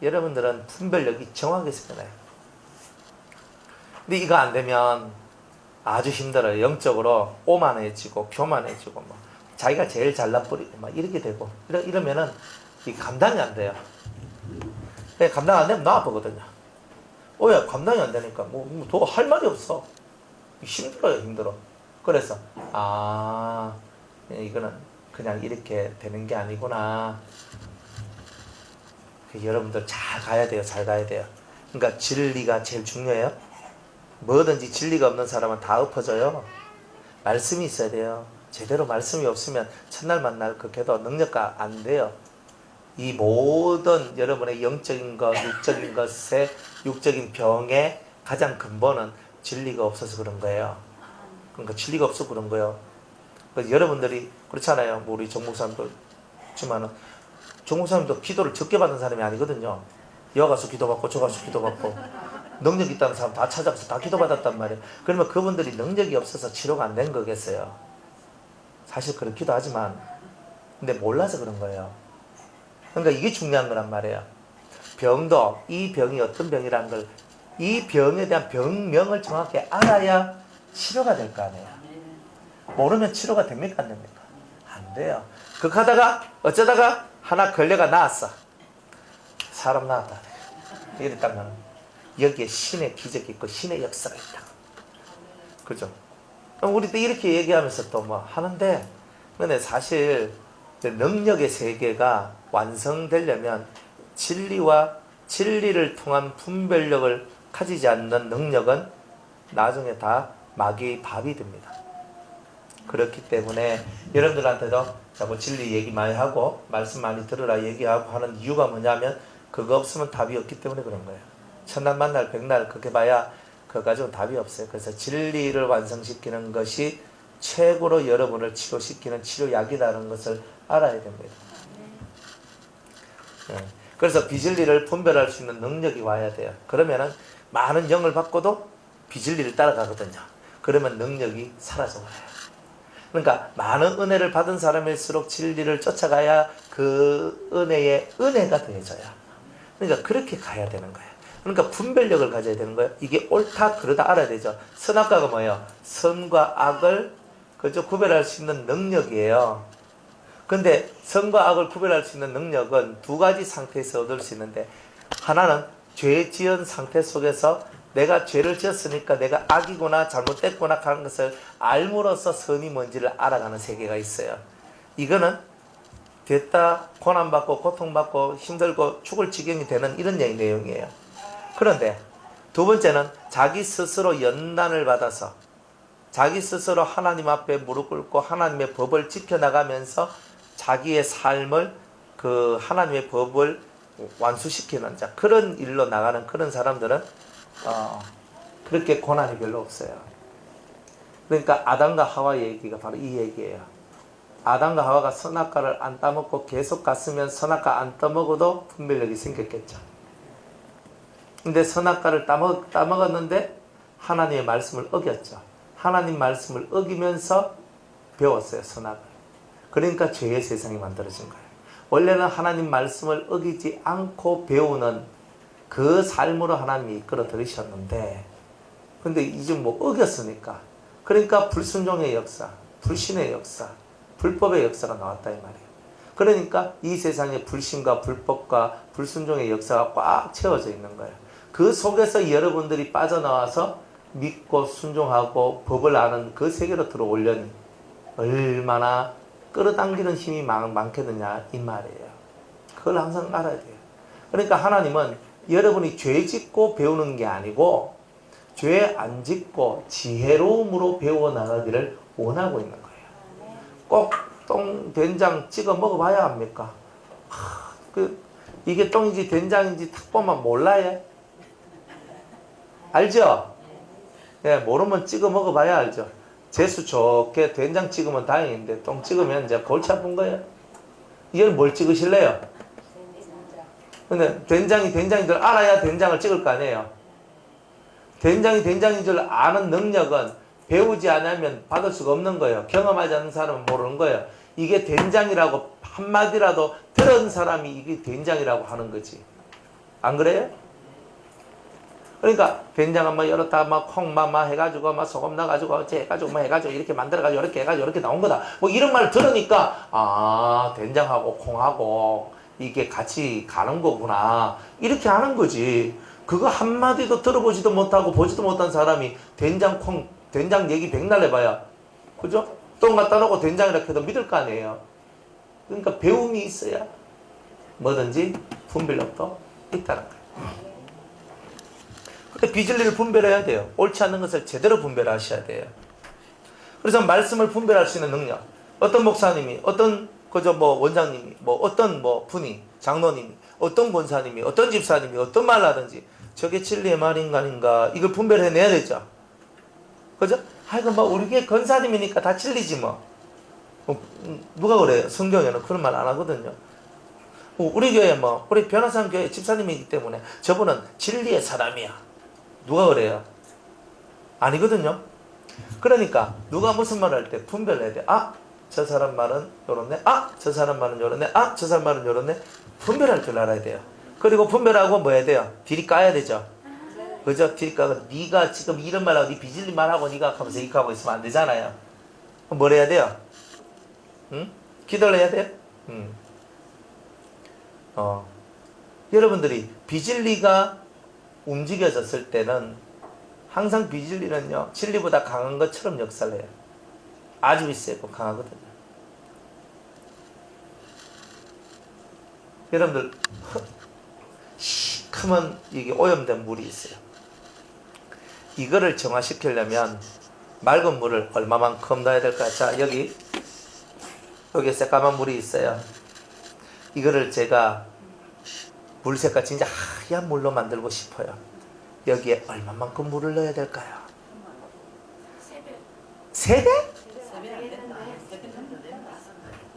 여러분들은 분별력이 정확하게 생겨나요. 근데 이거 안 되면 아주 힘들어요. 영적으로 오만해지고 교만해지고 뭐 자기가 제일 잘난 뿌리고 막 이렇게 되고 이러면은 이 감당이 안 돼요. 감당 안 되면 나 아프거든요. 왜 감당이 안 되니까 뭐 더 할 말이 없어. 힘들어요. 힘들어. 그래서 이거는 그냥 이렇게 되는 게 아니구나. 여러분들 잘 가야 돼요. 잘 가야 돼요. 그러니까 진리가 제일 중요해요. 뭐든지 진리가 없는 사람은 다 엎어져요. 말씀이 있어야 돼요. 제대로 말씀이 없으면 첫날 만날 그 기도 능력가 안 돼요. 이 모든 여러분의 영적인 것, 육적인 것에 육적인 병의 가장 근본은 진리가 없어서 그런 거예요. 그러니까 진리가 없어서 그런 거예요. 그래서 여러분들이 그렇잖아요. 뭐 우리 정목사님도 있지만은 정목사님도 기도를 적게 받은 사람이 아니거든요. 여 가서 기도받고 저 가서 기도받고 능력 있다는 사람 다 찾아가서 다 기도받았단 말이에요. 그러면 그분들이 능력이 없어서 치료가 안 된 거겠어요. 사실 그렇기도 하지만 근데 몰라서 그런 거예요. 그러니까 이게 중요한 거란 말이에요. 병도 이 병이 어떤 병이라는 걸 이 병에 대한 병명을 정확히 알아야 치료가 될 거 아니에요. 모르면 치료가 됩니까 안 됩니까? 안 돼요. 그렇게 하다가 어쩌다가 하나 걸려가 나왔어. 사람 나왔다. 이래 딱 나는 여기에 신의 기적이 있고 신의 역사가 있다. 그죠? 우리도 이렇게 얘기하면서 또 뭐 하는데 근데 사실 능력의 세계가 완성되려면 진리를 통한 분별력을 가지지 않는 능력은 나중에 다 마귀의 밥이 됩니다. 그렇기 때문에 여러분들한테도 뭐 진리 얘기 많이 하고 말씀 많이 들으라 얘기하고 하는 이유가 뭐냐면 그거 없으면 답이 없기 때문에 그런 거예요. 천날 만날 백날 그렇게 봐야 그거 가지고는 답이 없어요. 그래서 진리를 완성시키는 것이 최고로 여러분을 치료시키는 치료약이라는 것을 알아야 됩니다. 그래서 비진리를 분별할 수 있는 능력이 와야 돼요. 그러면은 많은 영을 받고도 비진리를 따라가거든요. 그러면 능력이 사라져버려요. 그러니까 많은 은혜를 받은 사람일수록 진리를 쫓아가야 그 은혜의 은혜가 되어져요. 그러니까 그렇게 가야 되는 거예요. 그러니까 분별력을 가져야 되는 거예요. 이게 옳다 그러다 알아야 되죠. 선악과가 뭐예요? 선과 악을 그저 구별할 수 있는 능력이에요. 근데 선과 악을 구별할 수 있는 능력은 두 가지 상태에서 얻을 수 있는데 하나는 죄 지은 상태 속에서 내가 죄를 지었으니까 내가 악이구나 잘못됐구나 하는 것을 알므로써 선이 뭔지를 알아가는 세계가 있어요. 이거는 됐다 고난받고 고통받고 힘들고 죽을 지경이 되는 이런 내용이에요. 그런데 두 번째는 자기 스스로 연단을 받아서 자기 스스로 하나님 앞에 무릎 꿇고 하나님의 법을 지켜나가면서 자기의 삶을 그 하나님의 법을 완수시키는 자 그런 일로 나가는 그런 사람들은 그렇게 고난이 별로 없어요. 그러니까 아담과 하와 얘기가 바로 이 얘기예요. 아담과 하와가 선악과를 안 따먹고 계속 갔으면 선악과 안 따먹어도 분별력이 생겼겠죠. 근데 선악과를 따먹었는데 하나님의 말씀을 어겼죠. 하나님 말씀을 어기면서 배웠어요. 선악을. 그러니까 죄의 세상이 만들어진 거예요. 원래는 하나님 말씀을 어기지 않고 배우는 그 삶으로 하나님이 이끌어 들이셨는데 근데 이제 뭐 어겼으니까 그러니까 불순종의 역사, 불신의 역사, 불법의 역사가 나왔다 이 말이에요. 그러니까 이 세상에 불신과 불법과 불순종의 역사가 꽉 채워져 있는 거예요. 그 속에서 여러분들이 빠져나와서 믿고 순종하고 법을 아는 그 세계로 들어오려니 얼마나 끌어당기는 힘이 많겠느냐 이 말이에요. 그걸 항상 알아야 돼요. 그러니까 하나님은 여러분이 죄 짓고 배우는 게 아니고 죄 안 짓고 지혜로움으로 배워나가기를 원하고 있는 거예요. 꼭 똥, 된장 찍어 먹어봐야 합니까? 이게 똥인지 된장인지 탁 보면 몰라요. 알죠? 예, 모르면 찍어 먹어봐야 알죠. 재수 좋게 된장 찍으면 다행인데 똥 찍으면 이제 골치 아픈 거예요. 이건 뭘 찍으실래요? 근데 된장이 된장인 줄 알아야 된장을 찍을 거 아니에요. 된장이 된장인 줄 아는 능력은 배우지 않으면 받을 수가 없는 거예요. 경험하지 않는 사람은 모르는 거예요. 이게 된장이라고 한마디라도 들은 사람이 이게 된장이라고 하는 거지. 안 그래요? 그러니까 된장 한번 열었다 막 콩마마 해가지고 막 소금 넣어가지고 어째 해가지고 뭐 해가지고 이렇게 만들어가지고 이렇게 해가지고 이렇게 나온 거다. 뭐 이런 말 들으니까 아 된장하고 콩하고 이게 같이 가는 거구나 이렇게 하는 거지. 그거 한마디도 들어보지도 못하고 보지도 못한 사람이 된장 콩 된장 얘기 백날 해봐야 그죠? 똥 갖다 놓고 된장이라 해도 믿을 거 아니에요. 그러니까 배움이 있어야 뭐든지 분별력도 있다는 거예요. 근데 비진리를 분별해야 돼요. 옳지 않는 것을 제대로 분별하셔야 돼요. 그래서 말씀을 분별할 수 있는 능력. 어떤 목사님이, 어떤 그저 뭐 원장님이, 뭐 어떤 뭐 분이, 장로님이, 어떤 권사님이, 어떤 집사님이 어떤 말을 하든지 저게 진리의 말인가 아닌가 이걸 분별해내야 되죠. 그죠? 하여간 뭐 우리 교회 권사님이니까 다 진리지 뭐. 누가 그래요? 성경에는 그런 말 안 하거든요. 우리 교회 뭐 우리 변화산 교회 집사님이기 때문에 저분은 진리의 사람이야. 누가 그래요? 아니거든요. 그러니까 누가 무슨 말을 할 때 분별해야 돼. 아, 저 사람 말은 요렇네. 아, 저 사람 말은 요렇네. 아, 저 사람 말은 요렇네. 분별할 줄 알아야 돼요. 그리고 분별하고 뭐 해야 돼요? 비리 까야 되죠. 그죠? 비리 까고 네가 지금 이런 말하고 네 비질리 말하고 네가 하면서 이렇게 하고 있으면 안 되잖아요. 그럼 뭘 해야 돼요? 응? 기도를 해야 돼요? 여러분들이 비진리가 움직여졌을 때는 항상 비진리는요 진리보다 강한 것처럼 역사를 해요. 아주 세고 강하거든요. 여러분들 시커먼 이게 오염된 물이 있어요. 이거를 정화시키려면 맑은 물을 얼마만큼 넣어야 될까? 자, 여기 새까만 물이 있어요. 이거를 제가 물 색깔 진짜 하얀 물로 만들고 싶어요. 여기에 얼마만큼 물을 넣어야 될까요? 3배?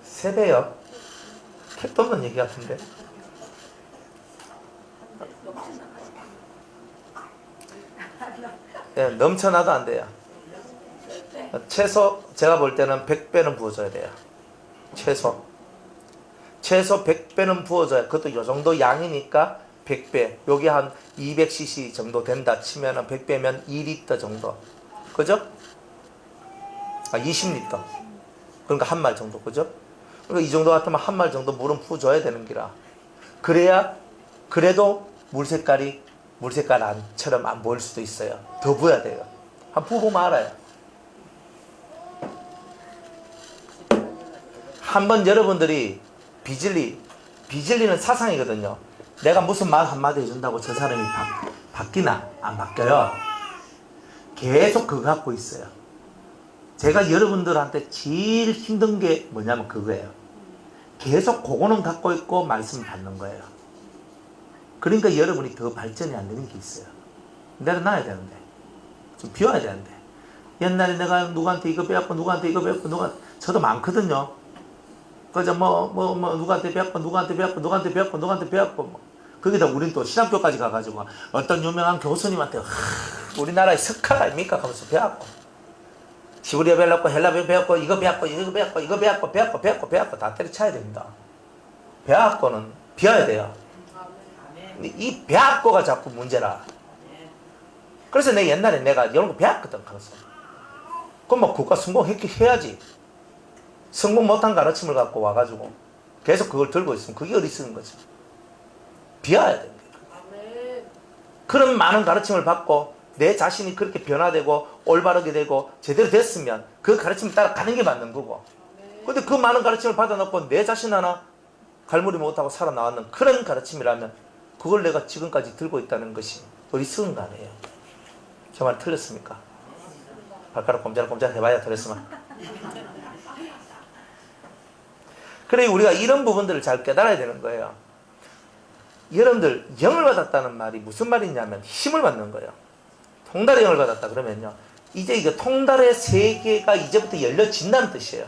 3배요? 택도 없는 얘기 같은데. 네, 넘쳐나도 안 돼요. 최소 제가 볼 때는 100배는 부어줘야 돼요. 최소 100배는 부어줘야. 그것도 요 정도 양이니까 100배. 여기 한 200cc 정도 된다 치면은 100배면 2리터 정도. 그죠? 20리터. 그러니까 한 말 정도. 그죠? 그러니까 이 정도 같으면 한 말 정도 물은 부어줘야 되는 기라. 그래야 그래도 물 색깔 안처럼 안 보일 수도 있어요. 더 부어야 돼요. 한 부어보면 알아요. 한번 여러분들이 비질리는 사상이거든요. 내가 무슨 말 한마디 해준다고 저 사람이 바뀌나? 안 바뀌어요. 계속 그거 갖고 있어요. 제가 여러분들한테 제일 힘든 게 뭐냐면 그거예요. 계속 그거는 갖고 있고 말씀 받는 거예요. 그러니까 여러분이 더 발전이 안 되는 게 있어요. 내려놔야 되는데. 좀 비워야 되는데. 옛날에 내가 누구한테 이거 배웠고 누구한테 이거 배웠고 저도 많거든요. 그저 누구한테 배웠고 거기다 우린 또 신학교까지 가가지고 어떤 유명한 교수님한테 우리나라의 석학 아닙니까? 하면서 배웠고 시브리아 배웠고 헬라어 배웠고 이거 배웠고 다 때려쳐야 됩니다. 배웠고는 비워야 돼요. 근데 이 배웠고가 자꾸 문제라. 그래서 내 옛날에 내가 이런 거 배웠거든. 그래서 그럼 뭐 국가 성공해야지. 성공 못한 가르침을 갖고 와가지고 계속 그걸 들고 있으면 그게 어리석은 거죠. 비워야 됩니다. 그런 많은 가르침을 받고 내 자신이 그렇게 변화되고 올바르게 되고 제대로 됐으면 그 가르침을 따라 가는 게 맞는 거고. 근데 그 많은 가르침을 받아놓고 내 자신 하나 갈무리 못하고 살아나왔는 그런 가르침이라면 그걸 내가 지금까지 들고 있다는 것이 어리석은 거 아니에요. 저 말 틀렸습니까? 발가락 꼼짝꼼짝 해봐야 틀렸으면. 그래 우리가 이런 부분들을 잘 깨달아야 되는 거예요. 여러분들 영을 받았다는 말이 무슨 말이냐면 힘을 받는 거예요. 통달의 영을 받았다 그러면요. 이제 이게 통달의 세계가 이제부터 열려진다는 뜻이에요.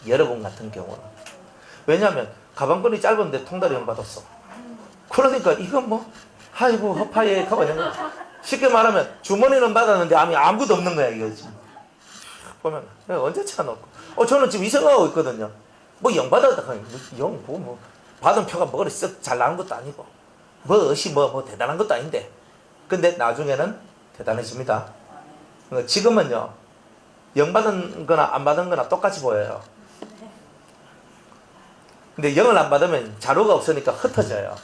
여러분 같은 경우는. 왜냐하면 가방끈이 짧은데 통달의 영 받았어. 그러니까 이건 뭐 아이고 허파에 하고 있는 거야. 쉽게 말하면 주머니는 받았는데 아무것도 없는 거야 이거 지금. 보면 언제 차놓고 저는 지금 이 생각하고 있거든요. 뭐 영 받았다 뭐 받은 표가 뭐가 썩 잘 나온 것도 아니고 뭐 대단한 것도 아닌데 근데 나중에는 대단해집니다. 지금은요 영 받은 거나 안 받은 거나 똑같이 보여요. 근데 영을 안 받으면 자료가 없으니까 흩어져요.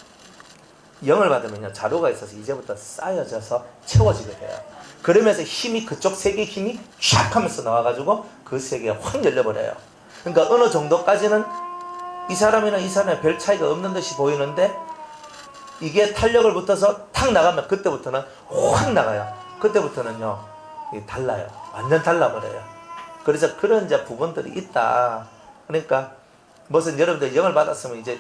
영을 받으면요 자료가 있어서 이제부터 쌓여져서 채워지게 돼요. 그러면서 힘이 그쪽 세계의 힘이 샥 하면서 나와가지고 그 세계가 확 열려버려요. 그러니까 어느 정도까지는 이 사람이나 이 사람이 별 차이가 없는 듯이 보이는데 이게 탄력을 붙어서 탁 나가면 그때부터는 확 나가요. 그때부터는요 달라요. 완전 달라버려요. 그래서 그런 이제 부분들이 있다. 그러니까 무슨 여러분들 영을 받았으면 이제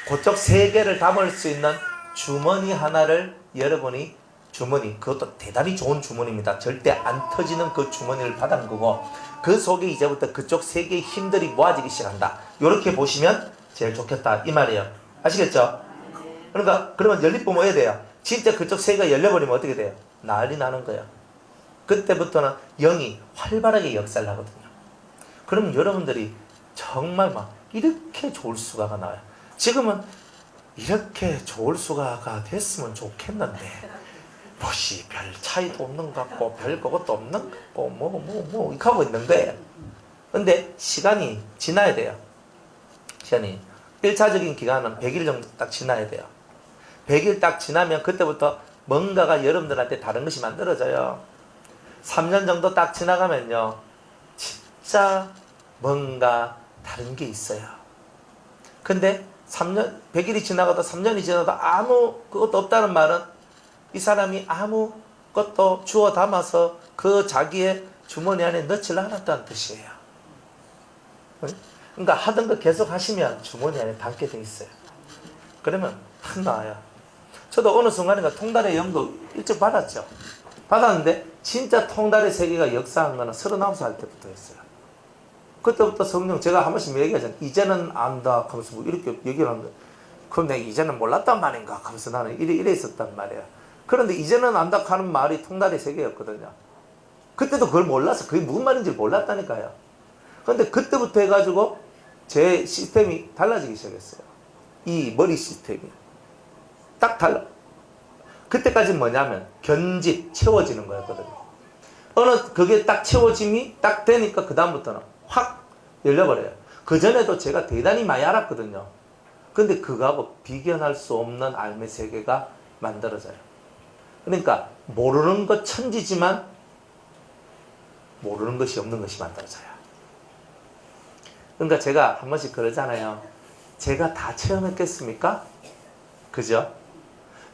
그쪽 세계를 담을 수 있는 주머니 하나를 여러분이 주머니, 그것도 대단히 좋은 주머니입니다. 절대 안 터지는 그 주머니를 받은 거고 그 속에 이제부터 그쪽 세 개의 힘들이 모아지기 시작한다. 이렇게 보시면 제일 좋겠다 이 말이에요. 아시겠죠? 그러니까 그러면 연립부 뭐 해야 돼요? 진짜 그쪽 세 개가 열려버리면 어떻게 돼요? 난리 나는 거예요. 그때부터는 영이 활발하게 역사를 하거든요. 그럼 여러분들이 정말 막 이렇게 좋을 수가가 나와요. 지금은 이렇게 좋을 수가가 됐으면 좋겠는데 뭐시 별 차이도 없는 것 같고 별 그것도 없는 것 같고 뭐 이렇게 하고 있는데 근데 시간이 지나야 돼요. 시간이 1차적인 기간은 100일 정도 딱 지나야 돼요. 100일 딱 지나면 그때부터 뭔가가 여러분들한테 다른 것이 만들어져요. 3년 정도 딱 지나가면요 진짜 뭔가 다른 게 있어요. 근데 3년 100일이 지나가도 3년이 지나도 아무 그것도 없다는 말은 이 사람이 아무것도 주워 담아서 그 자기의 주머니 안에 넣지를 않았다는 뜻이에요. 그러니까 하던 거 계속 하시면 주머니 안에 담게 돼 있어요. 그러면 탁 나와요. 저도 어느 순간인가 통달의 연극 일찍 받았죠. 받았는데 진짜 통달의 세계가 역사한 거는 39살 때부터 했어요. 그때부터 성령 제가 한 번씩 얘기하잖아요. 이제는 안다 하면서 뭐 이렇게 얘기를 하는데 그럼 내가 이제는 몰랐단 말인가 하면서 나는 이래 있었단 말이에요. 그런데 이제는 안다 하는 말이 통달의 세계였거든요. 그때도 그걸 몰라서 그게 무슨 말인지 몰랐다니까요. 그런데 그때부터 해가지고 제 시스템이 달라지기 시작했어요. 이 머리 시스템이 딱 달라. 그때까지는 뭐냐면 견집 채워지는 거였거든요. 어느 그게 딱 채워짐이 딱 되니까 그 다음부터는 확 열려버려요. 그 전에도 제가 대단히 많이 알았거든요. 근데 그거하고 비견할 수 없는 알매 세계가 만들어져요. 그러니까 모르는 것 천지지만 모르는 것이 없는 것이 만들어져요. 그러니까 제가 한 번씩 그러잖아요. 제가 다 체험했겠습니까? 그죠?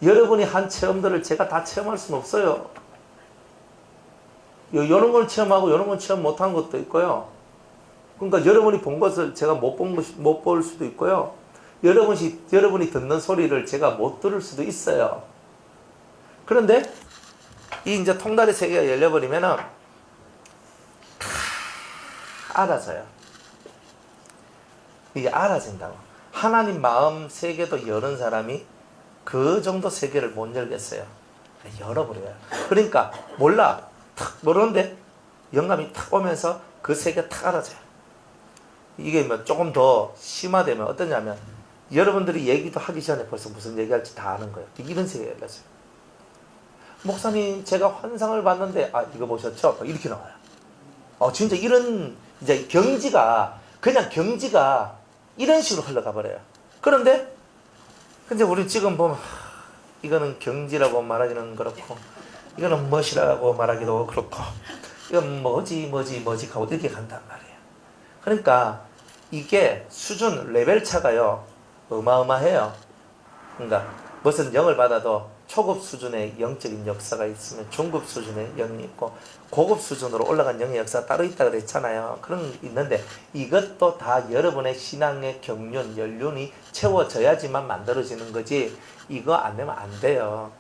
여러분이 한 체험들을 제가 다 체험할 수는 없어요. 이런 걸 체험하고 이런 걸 체험 못한 것도 있고요. 그러니까 여러분이 본 것을 제가 못 볼 수도 있고요. 여러분이 듣는 소리를 제가 못 들을 수도 있어요. 그런데 이 이제 통달의 세계가 열려버리면은 다 알아져요. 이게 알아진다고. 하나님 마음 세계도 여는 사람이 그 정도 세계를 못 열겠어요. 열어버려요. 그러니까 몰라. 탁 모르는데 영감이 탁 오면서 그 세계가 탁 알아져요. 이게 뭐 조금 더 심화되면 어떠냐면 여러분들이 얘기도 하기 전에 벌써 무슨 얘기할지 다 아는 거예요. 이런 세계가 열려져요. 목사님 제가 환상을 봤는데 이거 보셨죠? 이렇게 나와요. 진짜 이런 이제 경지가 그냥 경지가 이런 식으로 흘러가 버려요. 그런데 근데 우리 지금 보면 이거는 경지라고 말하기는 그렇고 이거는 멋이라고 말하기도 그렇고 이건 뭐지 하고 이렇게 간단 말이에요. 그러니까 이게 수준 레벨 차가요 어마어마해요. 그러니까 무슨 영을 받아도 초급 수준의 영적인 역사가 있으면 중급 수준의 영이 있고 고급 수준으로 올라간 영의 역사가 따로 있다고 그랬잖아요. 그런 게 있는데 이것도 다 여러분의 신앙의 경륜, 연륜이 채워져야지만 만들어지는 거지 이거 안 되면 안 돼요.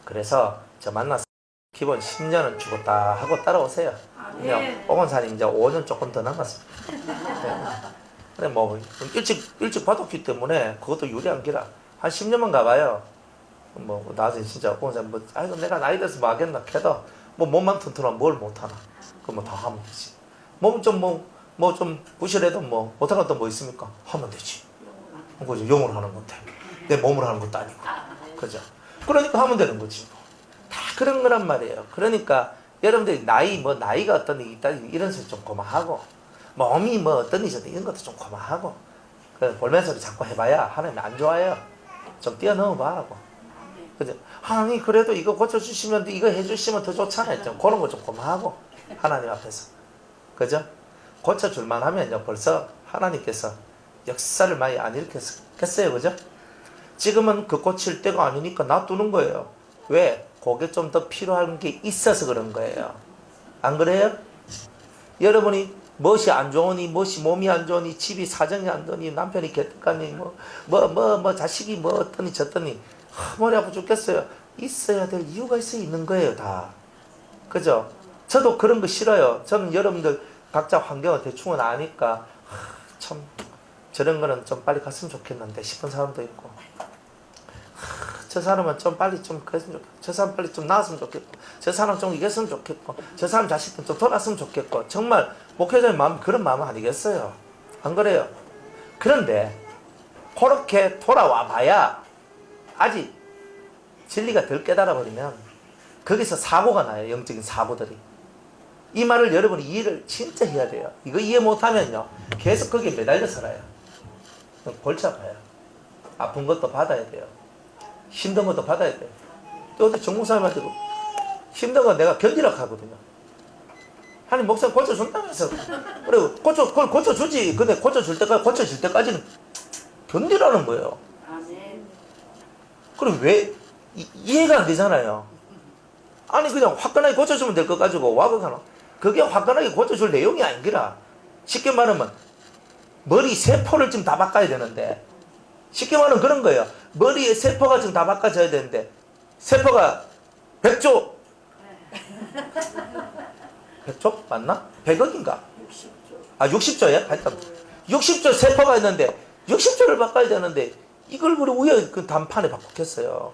그래서 저 만나서 기본 10년은 죽었다 하고 따라오세요. 오건사님 이제 5년 조금 더 남았습니다. 네. 근데 뭐 일찍 받았기 때문에 그것도 유리한 기라 한 10년만 가봐요. 뭐 나중에 진짜 오건사님 내가 나이 들어서 뭐 하겠나 해도 뭐 몸만 튼튼하면 뭘 못하나 그럼 뭐 다 하면 되지. 몸 좀 좀 부실해도 뭐 못하는 것도 뭐 있습니까? 하면 되지. 그죠? 영으로 하는 건데 내 몸으로 하는 것도 아니고 그죠? 그러니까 하면 되는 거지. 다 그런 거란 말이에요. 그러니까 여러분들이 나이가 어떤 일이 있다 이런 소리 좀 그만하고 몸이 뭐 어떤 일이 있다 이런 것도 좀 그만하고 볼멘 소리 자꾸 해봐야 하나님 안 좋아해요. 좀 뛰어넘어 봐라고. 그죠? 하나님 그래도 이거 고쳐주시면 이거 해주시면 더 좋잖아요. 좀 그런 거 좀 그만하고 하나님 앞에서 그죠? 고쳐줄만 하면요 벌써 하나님께서 역사를 많이 안 일으켰겠어요. 그죠? 지금은 그 고칠 때가 아니니까 놔두는 거예요. 왜? 그게 좀 더 필요한 게 있어서 그런 거예요. 안 그래요? 여러분이 무엇이 안 좋으니, 무엇이 몸이 안 좋으니, 집이 사정이 안 좋으니, 남편이 개떡하니, 자식이 뭐 어떠니 저떠니, 머리 아파 죽겠어요. 있어야 될 이유가 있어 있는 거예요, 다. 그죠? 저도 그런 거 싫어요. 저는 여러분들 각자 환경을 대충은 아니까, 참, 저런 거는 좀 빨리 갔으면 좋겠는데 싶은 사람도 있고, 저 사람은 좀 빨리 좀 그랬으면 좋겠고, 저 사람 빨리 좀 나았으면 좋겠고, 저 사람 좀 이겼으면 좋겠고, 저 사람 자식들 좀 돌아왔으면 좋겠고, 정말 목회자의 마음, 그런 마음은 아니겠어요? 안 그래요? 그런데 그렇게 돌아와 봐야 아직 진리가 덜 깨달아 버리면 거기서 사고가 나요. 영적인 사고들이. 이 말을 여러분이 이해를 진짜 해야 돼요. 이거 이해 못하면요 계속 거기에 매달려 살아요. 골치 아파요. 아픈 것도 받아야 돼요. 힘든 것도 받아야 돼요. 또 어디 정목사님한테도 힘든 거 내가 견디라고 하거든요. 아니 목사님 고쳐준다면서. 그리고 그걸 고쳐주지. 근데 고쳐질 때까지는 견디라는 거예요. 그럼 왜 이해가 안 되잖아요. 아니 그냥 화끈하게 고쳐주면 될 것 가지고 와그가노. 그게 화끈하게 고쳐줄 내용이 아니라 쉽게 말하면 머리 세포를 지금 다 바꿔야 되는데, 쉽게 말하면 그런 거예요. 머리에 세포가 지금 다 바꿔져야 되는데 세포가 100조 100조? 맞나? 100억인가? 60조야? 하여튼 60조 세포가 있는데 60조를 바꿔야 되는데 이걸 우리 우연히 그 단판에 바꾸겠어요.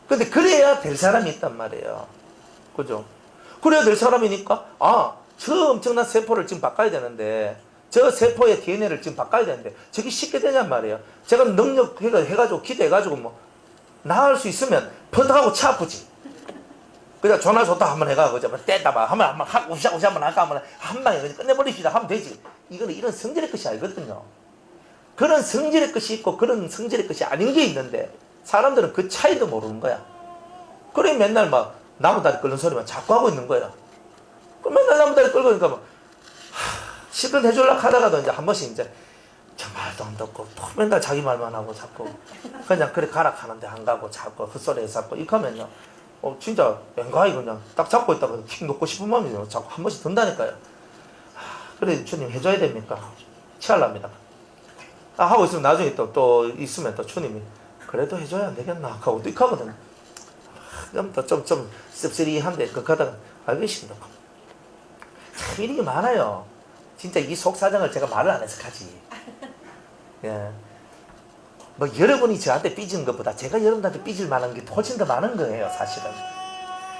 근데 그래야 될 사람이 있단 말이에요. 그죠? 그래야 될 사람이니까 저 엄청난 세포를 지금 바꿔야 되는데, 저 세포의 DNA를 지금 바꿔야 되는데 저게 쉽게 되냔 말이에요. 제가 능력 해가지고 기대해가지고 뭐 나을 수 있으면 퍼득하고 차 아프지. 그냥 전화 줬다 한번 해가 그죠? 떼다 봐 한번 하고 우샤우샤 한번 할까 하면 한 방에 그냥 끝내버립시다 하면 되지. 이거는 이런 성질의 것이 아니거든요. 그런 성질의 것이 있고 그런 성질의 것이 아닌 게 있는데 사람들은 그 차이도 모르는 거야. 그래 맨날 막 나무다리 끓는 소리만 자꾸 하고 있는 거야. 그럼 맨날 나무다리 끌고 있으니까 막 실컷 해주려고 하다가도 이제 한 번씩 이제 저 말도 안 듣고 또 맨날 자기 말만 하고 자꾸 그냥 그래 가라 하는데 안 가고 자꾸 헛소리 해서 자꾸 이렇게 하면요 진짜 왠가히 그냥 딱 잡고 있다가 킥 놓고 싶은 마음이 자꾸 한 번씩 든다니까요. 그래 주님 해줘야 됩니까? 취할랍니다. 하고 있으면 나중에 또 있으면 또 주님이 그래도 해줘야 안 되겠나 하고 이렇게 하거든. 그럼 또 좀 씁쓸이한데 그렇게 하다가 알겠습니다. 참 일이 많아요. 진짜 이 속사정을 제가 말을 안 해서 가지. 예. 뭐 여러분이 저한테 삐지는 것보다 제가 여러분한테 삐질 만한 게 훨씬 더 많은 거예요, 사실은.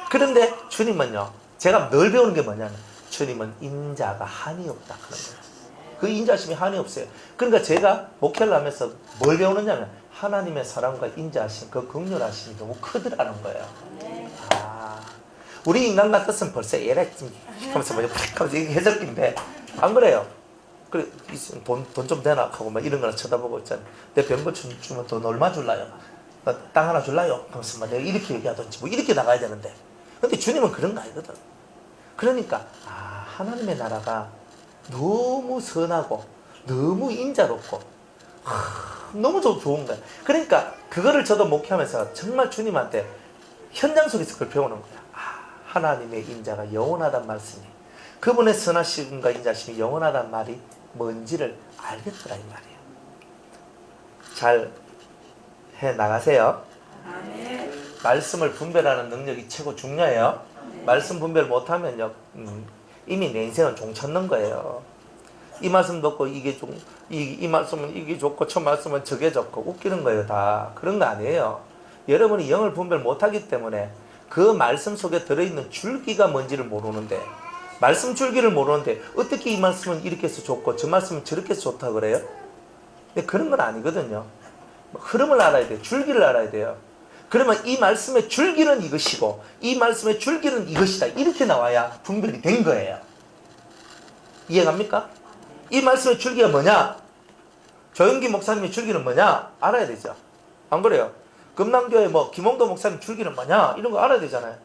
그런데 주님은요, 제가 늘 배우는 게 뭐냐면 주님은 인자가 한이 없다 그런 거예요. 그 인자심이 한이 없어요. 그러니까 제가 목회를 하면서 뭘 배우느냐면 하나님의 사랑과 인자심, 그 긍휼하심이 너무 크더라는 거예요. 우리 인간 같았으면 벌써 얘라 하면서 하면서 해적인데 안 그래요. 그래 돈 좀 되나 하고 막 이런 거나 쳐다보고 있잖아요. 내 병고 주면 돈 얼마 줄라요? 땅 하나 줄라요? 하면서 막 내가 이렇게 얘기하든지 뭐 이렇게 나가야 되는데, 근데 주님은 그런 거 아니거든. 그러니까 하나님의 나라가 너무 선하고 너무 인자롭고 너무 좋은 거야. 그러니까 그거를 저도 목회하면서 정말 주님한테 현장 속에서 그걸 배우는 거야. 하나님의 인자가 영원하단 말씀이, 그분의 선하심과 인자심이 영원하단 말이 뭔지를 알겠더라 이 말이에요. 잘 해나가세요. 아멘. 말씀을 분별하는 능력이 최고 중요해요. 말씀 분별 못하면요 이미 내 인생은 종쳤는 거예요. 이 말씀 듣고 이게 이 말씀은 이게 좋고 저 말씀은 저게 좋고 웃기는 거예요. 다 그런 거 아니에요. 여러분이 영을 분별 못하기 때문에 그 말씀 속에 들어있는 줄기가 뭔지를 모르는데, 말씀 줄기를 모르는데 어떻게 이 말씀은 이렇게 해서 좋고 저 말씀은 저렇게 해서 좋다 그래요? 근데 그런 건 아니거든요. 흐름을 알아야 돼요. 줄기를 알아야 돼요. 그러면 이 말씀의 줄기는 이것이고 이 말씀의 줄기는 이것이다, 이렇게 나와야 분별이 된 거예요. 이해갑니까? 이 말씀의 줄기가 뭐냐? 조영기 목사님의 줄기는 뭐냐? 알아야 되죠. 안 그래요? 금남교회 김홍도 목사님 줄기는 뭐냐? 이런 거 알아야 되잖아요.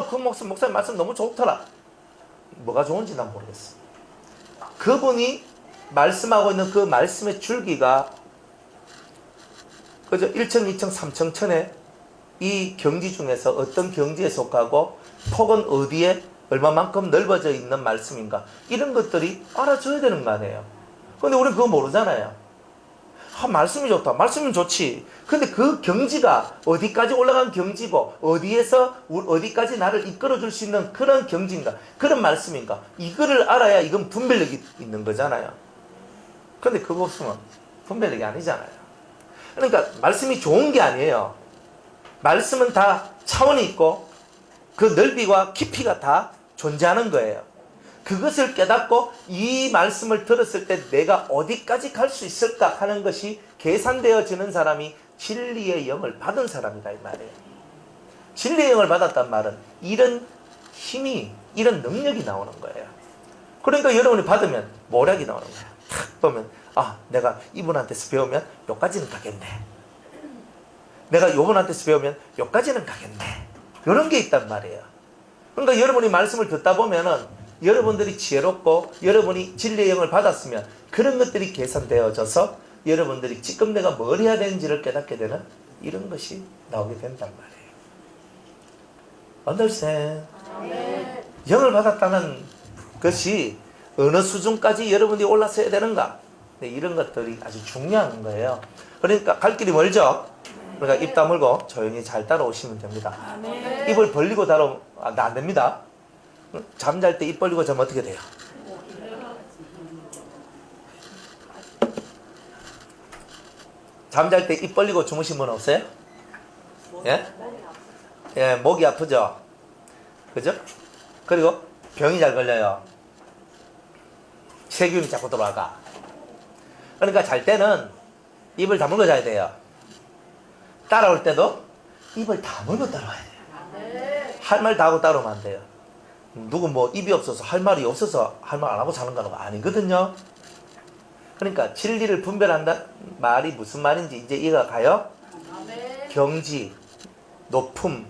그 목사님 말씀 너무 좋더라. 뭐가 좋은지 난 모르겠어. 그분이 말씀하고 있는 그 말씀의 줄기가 그죠? 1층, 2층, 3층, 천에 이 경지 중에서 어떤 경지에 속하고 폭은 어디에 얼마만큼 넓어져 있는 말씀인가, 이런 것들이 알아줘야 되는 거 아니에요. 근데 우리는 그거 모르잖아요. 말씀이 좋다. 말씀은 좋지. 근데 그 경지가 어디까지 올라간 경지고, 어디에서 어디까지 나를 이끌어 줄 수 있는 그런 경지인가, 그런 말씀인가, 이거를 알아야 이건 분별력이 있는 거잖아요. 근데 그거 없으면 분별력이 아니잖아요. 그러니까 말씀이 좋은 게 아니에요. 말씀은 다 차원이 있고 그 넓이와 깊이가 다 존재하는 거예요. 그것을 깨닫고 이 말씀을 들었을 때 내가 어디까지 갈 수 있을까 하는 것이 계산되어지는 사람이 진리의 영을 받은 사람이다, 이 말이에요. 진리의 영을 받았단 말은 이런 힘이, 이런 능력이 나오는 거예요. 그러니까 여러분이 받으면 모략이 나오는 거예요. 탁 보면 내가 이분한테서 배우면 여기까지는 가겠네. 내가 이분한테서 배우면 여기까지는 가겠네. 이런 게 있단 말이에요. 그러니까 여러분이 말씀을 듣다 보면은 여러분들이 지혜롭고 여러분이 진리의 영을 받았으면 그런 것들이 계산되어져서 여러분들이 지금 내가 뭘 해야 되는지를 깨닫게 되는 이런 것이 나오게 된단 말이에요. Understand? 네. 영을 받았다는 것이 어느 수준까지 여러분이 올랐어야 되는가? 네, 이런 것들이 아주 중요한 거예요. 그러니까 갈 길이 멀죠? 그러니까 입 다물고 조용히 잘 따라오시면 됩니다. 네. 입을 벌리고 따라오면 안 됩니다. 잠잘 때 입 벌리고 자면 어떻게 돼요? 잠잘 때 입 벌리고 주무신 분 없어요? 예? 예, 목이 아프죠? 그죠? 그리고 병이 잘 걸려요. 세균이 자꾸 들어와가. 그러니까 잘 때는 입을 다물고 자야 돼요. 따라올 때도 입을 다물고 따라와야 돼요. 할 말 다 하고 따라오면 안 돼요. 누구 입이 없어서 할 말이 없어서 할 말 안 하고 사는 건 아니거든요. 그러니까 진리를 분별한다 말이 무슨 말인지 이제 이해가 가요? 경지, 높음,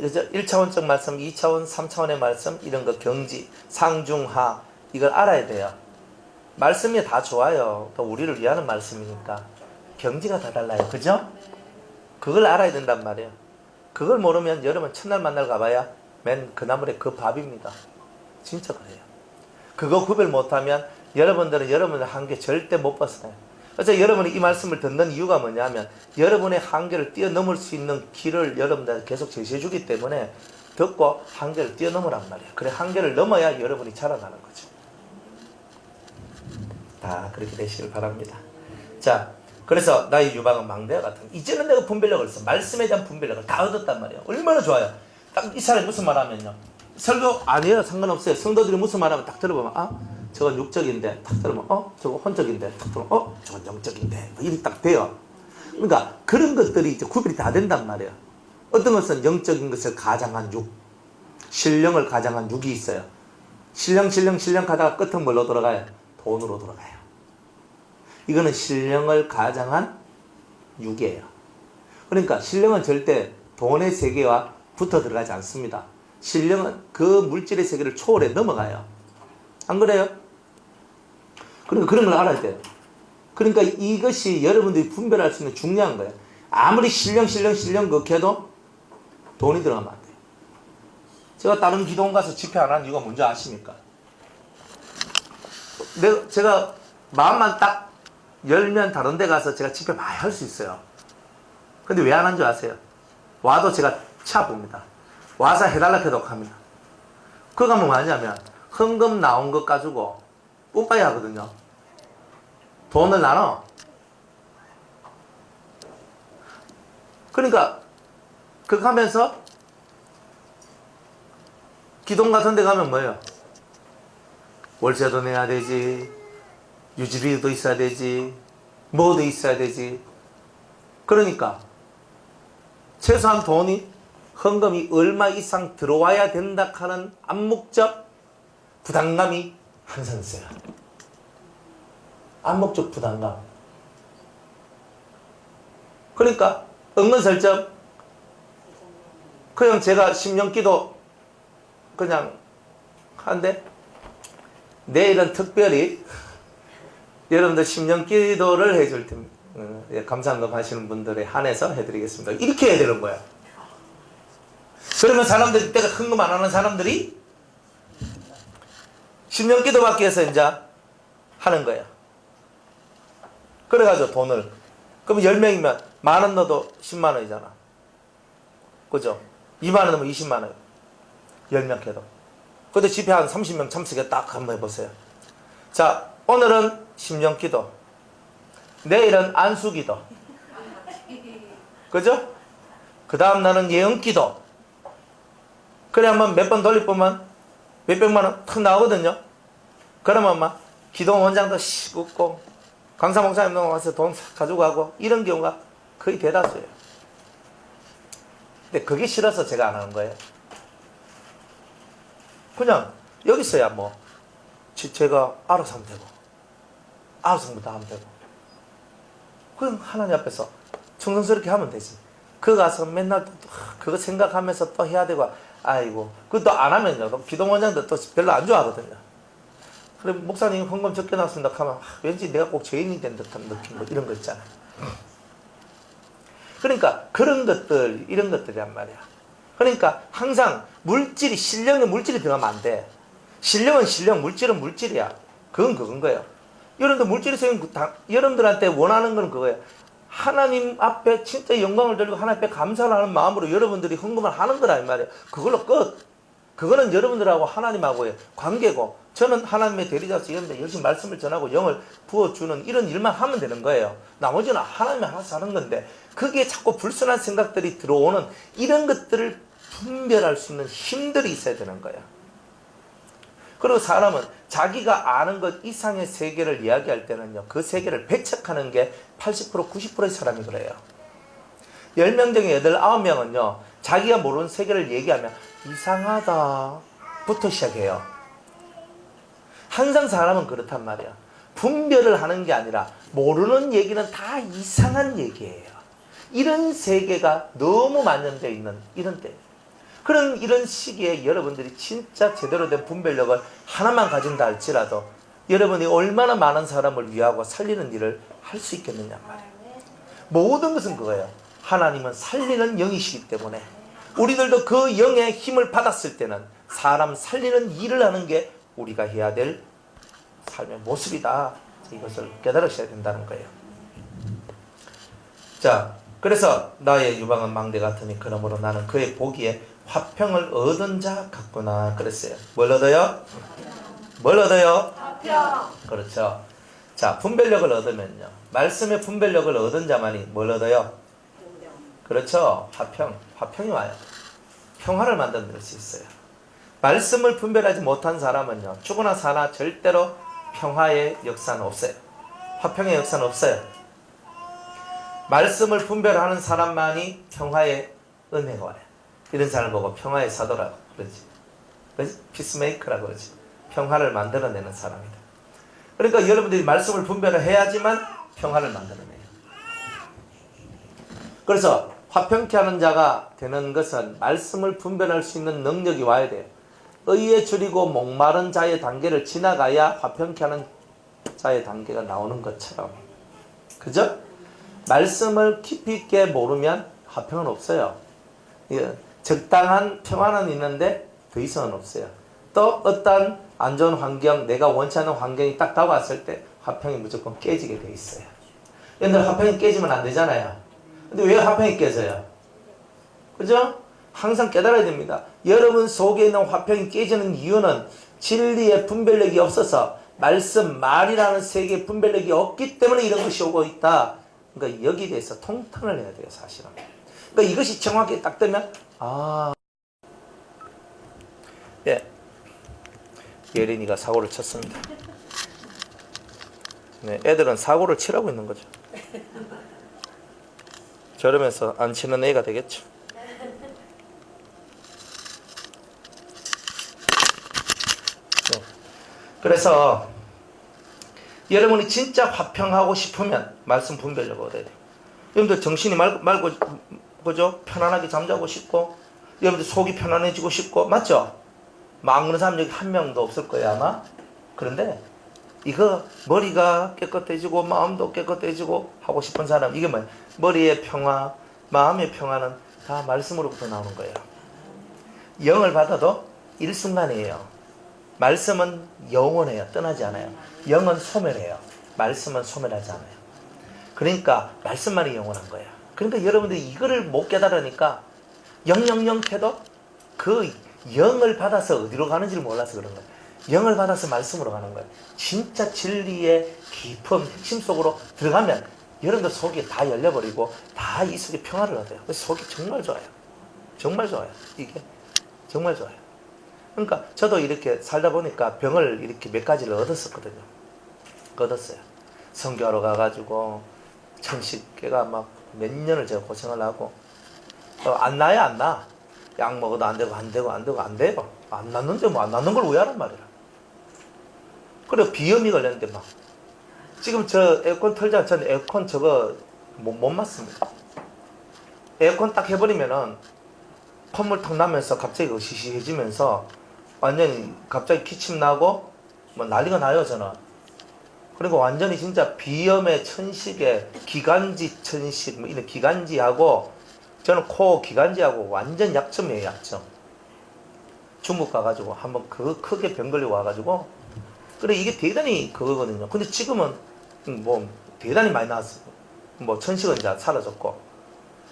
1차원적 말씀, 2차원, 3차원의 말씀, 이런 거 경지, 상중하, 이걸 알아야 돼요. 말씀이 다 좋아요. 또 우리를 위하는 말씀이니까 경지가 다 달라요. 그죠? 그걸 알아야 된단 말이에요. 그걸 모르면 여러분 첫날 만날 가봐야 맨 그 나물에 그 밥입니다. 진짜 그래요. 그거 구별 못하면 여러분들은 여러분의 한계 절대 못 벗어나요. 그래서 여러분이 이 말씀을 듣는 이유가 뭐냐면 여러분의 한계를 뛰어넘을 수 있는 길을 여러분들 계속 제시해 주기 때문에 듣고 한계를 뛰어넘으란 말이에요. 그래, 한계를 넘어야 여러분이 자라나는 거죠. 다 그렇게 되시길 바랍니다. 자, 그래서 나의 유방은 망대와 같은, 이제는 내가 분별력을 써. 말씀에 대한 분별력을 다 얻었단 말이에요. 얼마나 좋아요. 딱 이 사람이 무슨 말하면요, 설교 아니에요. 상관없어요. 성도들이 무슨 말하면 딱 들어보면 저건 육적인데, 딱 들으면 저거 혼적인데, 딱 들으면 저건 영적인데, 이렇게 딱 돼요. 그러니까 그런 것들이 이제 구별이 다 된단 말이에요. 어떤 것은 영적인 것을 가장한 육, 신령을 가장한 육이 있어요. 신령 가다가 끝은 뭘로 돌아가요? 돈으로 돌아가요. 이거는 신령을 가장한 육이에요. 그러니까 신령은 절대 돈의 세계와 붙어 들어가지 않습니다. 신령은 그 물질의 세계를 초월해 넘어가요. 안 그래요? 그러니까 그런 걸 알아야 돼요. 그러니까 이것이 여러분들이 분별할 수 있는 중요한 거예요. 아무리 신령 그렇게 해도 돈이 들어가면 안 돼요. 제가 다른 기도원 가서 집회 안 한 이유가 뭔지 아십니까? 제가 마음만 딱 열면 다른 데 가서 제가 집회 많이 할 수 있어요. 근데 왜 안 한 줄 아세요? 와도 제가 쳐봅니다. 와서 해달라 해도 합니다. 그거 하면 뭐하냐면 헌금 나온 것 가지고 뿜빠이 하거든요. 돈을 나눠. 그러니까 그거 하면서 기동 같은 데 가면 뭐예요? 월세도 내야 되지, 유지비도 있어야 되지, 뭐도 있어야 되지. 그러니까 최소한 돈이, 헌금이 얼마 이상 들어와야 된다 하는 암묵적 부담감이 항상 있어요. 암묵적 부담감. 그러니까 은근슬쩍 그냥 제가 심령기도 그냥 하는데 내일은 특별히 여러분들 심령기도를 해줄 테니 감사한금 하시는 분들에 한해서 해드리겠습니다. 이렇게 해야 되는 거야. 그러면 사람들이 때가 헌금 안 하는 사람들이 신령기도 받기 위해서 이제 하는 거예요. 그래가지고 돈을, 그러면 10명이면 10,000원 넣어도 10만 원이잖아. 그죠? 2만 원 넣으면 20만 원. 10명 해도. 근데 집회 한 30명 참석해 딱 한번 해보세요. 자, 오늘은 심령기도, 내일은 안수기도, 그죠? 그 다음 날은 예언기도. 그래 한번 몇 번 돌려보면 몇백만 원 탁 나오거든요. 그러면 막 기도 원장도 씩 웃고 강사 목사님도 와서 돈 가지고 가고 이런 경우가 거의 대다수예요. 근데 그게 싫어서 제가 안 하는 거예요. 그냥 여기 있어야 뭐 제가 알아서 하면 되고 알아서 다 하면 되고 그냥 하나님 앞에서 정성스럽게 하면 되지. 그거 가서 맨날 또 그거 생각하면서 또 해야 되고 아이고 그것도 안 하면요 기도원장도 또 별로 안 좋아하거든요. 그래 목사님 헌금 적게 나왔습니다 하면 왠지 내가 꼭 죄인이 된 듯한 느낌 뭐 이런 거 있잖아요. 그러니까 그런 것들 이런 것들이란 말이야. 그러니까 항상 물질이 신령에 물질이 들어가면 안 돼. 신령은 신령, 물질은 물질이야. 그건 그건 거예요. 여러분들 물질이 생긴 여러분들한테 원하는 건 그거예요. 하나님 앞에 진짜 영광을 돌리고 하나님 앞에 감사를 하는 마음으로 여러분들이 헌금을 하는 거라 이 말이에요. 그걸로 끝. 그거는 여러분들하고 하나님하고의 관계고 저는 하나님의 대리자로서 여러분들 열심히 말씀을 전하고 영을 부어주는 이런 일만 하면 되는 거예요. 나머지는 하나님이 알아서 하는 건데 그게 자꾸 불순한 생각들이 들어오는 이런 것들을 분별할 수 있는 힘들이 있어야 되는 거예요. 그리고 사람은 자기가 아는 것 이상의 세계를 이야기할 때는요. 그 세계를 배척하는 게 80% 90%의 사람이 그래요. 10명 중에 8, 9명은요. 자기가 모르는 세계를 얘기하면 이상하다 부터 시작해요. 항상 사람은 그렇단 말이야. 분별을 하는 게 아니라 모르는 얘기는 다 이상한 얘기예요. 이런 세계가 너무 만연되어 있는 이런 때. 이런 시기에 여러분들이 진짜 제대로 된 분별력을 하나만 가진다 할지라도 여러분이 얼마나 많은 사람을 위하고 살리는 일을 할 수 있겠느냐 말이에요. 모든 것은 그거예요. 하나님은 살리는 영이시기 때문에 우리들도 그 영의 힘을 받았을 때는 사람 살리는 일을 하는 게 우리가 해야 될 삶의 모습이다. 이것을 깨달으셔야 된다는 거예요. 자, 그래서 나의 유방은 망대 같으니 그러므로 나는 그의 보기에 화평을 얻은 자 같구나 그랬어요. 뭘 얻어요? 뭘 얻어요? 화평. 그렇죠. 자, 분별력을 얻으면요. 말씀의 분별력을 얻은 자만이 뭘 얻어요? 그렇죠. 화평이 와요. 평화를 만들어낼 수 있어요. 말씀을 분별하지 못한 사람은요. 죽으나 사나 절대로 평화의 역사는 없어요. 화평의 역사는 없어요. 말씀을 분별하는 사람만이 평화의 은혜가 와요. 이런 사람을 보고 평화의 사도라고 그러지. 그렇지? 피스메이커라고 그러지. 평화를 만들어내는 사람이다. 그러니까 여러분들이 말씀을 분별을 해야지만 평화를 만들어내요. 그래서 화평케 하는 자가 되는 것은 말씀을 분별할 수 있는 능력이 와야 돼요. 의에 줄이고 목마른 자의 단계를 지나가야 화평케 하는 자의 단계가 나오는 것처럼. 그죠? 말씀을 깊이 있게 모르면 화평은 없어요. 적당한 평화는 있는데 더 이상은 없어요. 또 어떤 안 좋은 환경, 내가 원치 않는 환경이 딱 다가왔을 때 화평이 무조건 깨지게 돼 있어요. 근데 화평이 깨지면 안 되잖아요. 근데 왜 화평이 깨져요? 그죠? 항상 깨달아야 됩니다. 여러분 속에 있는 화평이 깨지는 이유는 진리의 분별력이 없어서 말씀, 말이라는 세계의 분별력이 없기 때문에 이런 것이 오고 있다. 그러니까 여기에 대해서 통탄을 해야 돼요, 사실은. 그러니까 이것이 정확히 딱 되면 예, 예린이가 사고를 쳤습니다. 네, 애들은 사고를 치라고 있는 거죠. 저러면서 안 치는 애가 되겠죠. 네. 그래서 여러분이 진짜 화평하고 싶으면 말씀 분별력을 얻어야 돼요. 여러분들 정신이 맑고 그죠? 편안하게 잠자고 싶고 여러분들 속이 편안해지고 싶고 맞죠? 막 그런 사람 여기 한 명도 없을 거예요 아마. 그런데 이거 머리가 깨끗해지고 마음도 깨끗해지고 하고 싶은 사람 이게 뭐예요? 머리의 평화, 마음의 평화는 다 말씀으로부터 나오는 거예요. 영을 받아도 일순간이에요. 말씀은 영원해요. 떠나지 않아요. 영은 소멸해요. 말씀은 소멸하지 않아요. 그러니까 말씀만이 영원한 거예요. 그러니까 여러분들이 이거를 못 깨달으니까 영영영 해도 그 영을 받아서 어디로 가는지를 몰라서 그런 거예요. 영을 받아서 말씀으로 가는 거예요. 진짜 진리의 깊은 핵심 속으로 들어가면 여러분들 속이 다 열려버리고 다 이 속에 평화를 얻어요. 그래서 속이 정말 좋아요. 정말 좋아요. 이게 정말 좋아요. 그러니까 저도 이렇게 살다 보니까 병을 이렇게 몇 가지를 얻었었거든요. 얻었어요. 성교하러 가가지고 천식계가 막 몇 년을 제가 고생을 하고 안 나요. 안 나. 약 먹어도 안 되고 안 되고 안 되고 안 돼요. 안 낫는데 뭐 안 낫는 걸 왜 하란 말이야. 그래 비염이 걸렸는데 막 지금 저 에어컨 틀자. 전 에어컨 저거 못 맞습니다. 에어컨 딱 해버리면은 콧물 탁 나면서 갑자기 으시시해지면서 완전히 갑자기 기침 나고 뭐 난리가 나요 저는. 그리고 완전히 진짜 비염의 천식에 기관지 천식 뭐 이런 기관지하고 저는 코 기관지하고 완전 약점이에요. 약점. 중국 가가지고 한번 그 크게 병 걸리고 와가지고 그래 이게 대단히 그거거든요. 근데 지금은 뭐 대단히 많이 나왔어요. 뭐 천식은 이제 사라졌고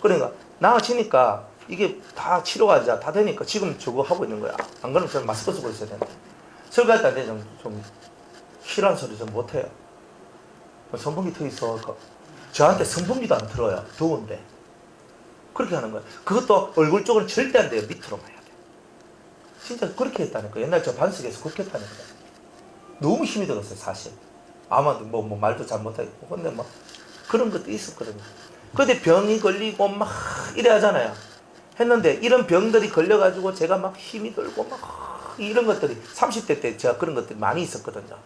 그러니까 나아지니까 이게 다 치료가 이제 다 되니까 지금 저거 하고 있는 거야. 안 그러면 저는 마스크 쓰고 있어야 되는데 설거할 때 좀 싫어하는 소리 좀 못해요. 선풍기 터 있어. 저한테 선풍기도 안 틀어요. 더운데. 그렇게 하는 거예요. 그것도 얼굴 쪽은 절대 안 돼요. 밑으로만 해야 돼. 진짜 그렇게 했다는 거예요. 옛날 저 반석에서 그렇게 했다는 거예요. 너무 힘이 들었어요, 사실. 아마도 뭐 말도 잘 못하겠고. 근데 뭐 그런 것도 있었거든요. 근데 병이 걸리고 막 이래 하잖아요. 했는데 이런 병들이 걸려가지고 제가 막 힘이 들고 막 이런 것들이 30대 때 제가 그런 것들이 많이 있었거든요.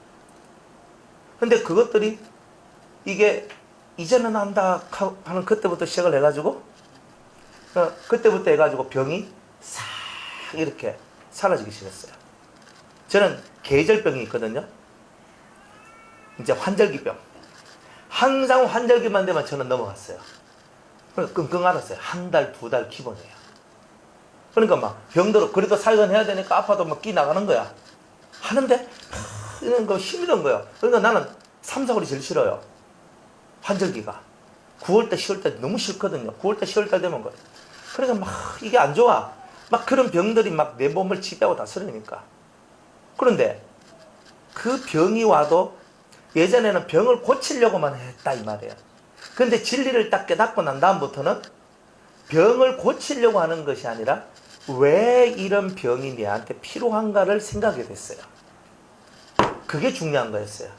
근데 그것들이 이게 이제는 안다 하는 그때부터 시작을 해가지고 그때부터 해가지고 병이 싹 이렇게 사라지기 시작했어요. 저는 계절병이 있거든요. 이제 환절기병. 항상 환절기만 되면 저는 넘어갔어요. 끙끙 앓았어요. 한 달, 두 달 기본이에요. 그러니까 막 병들어 그래도 살건해야 되니까 아파도 막 끼 나가는 거야. 하는데 이런 거 힘이 든 거야. 그러니까 나는 3, 4월이 제일 싫어요. 환절기가 9월달, 10월달 너무 싫거든요. 9월달, 10월달 되면 거예요. 그러니까 막 이게 안 좋아. 막 그런 병들이 막 내 몸을 지배하고 다스리니까. 그런데 그 병이 와도 예전에는 병을 고치려고만 했다 이 말이에요. 그런데 진리를 딱 깨닫고 난 다음부터는 병을 고치려고 하는 것이 아니라 왜 이런 병이 내한테 필요한가를 생각하게 됐어요. 그게 중요한 거였어요.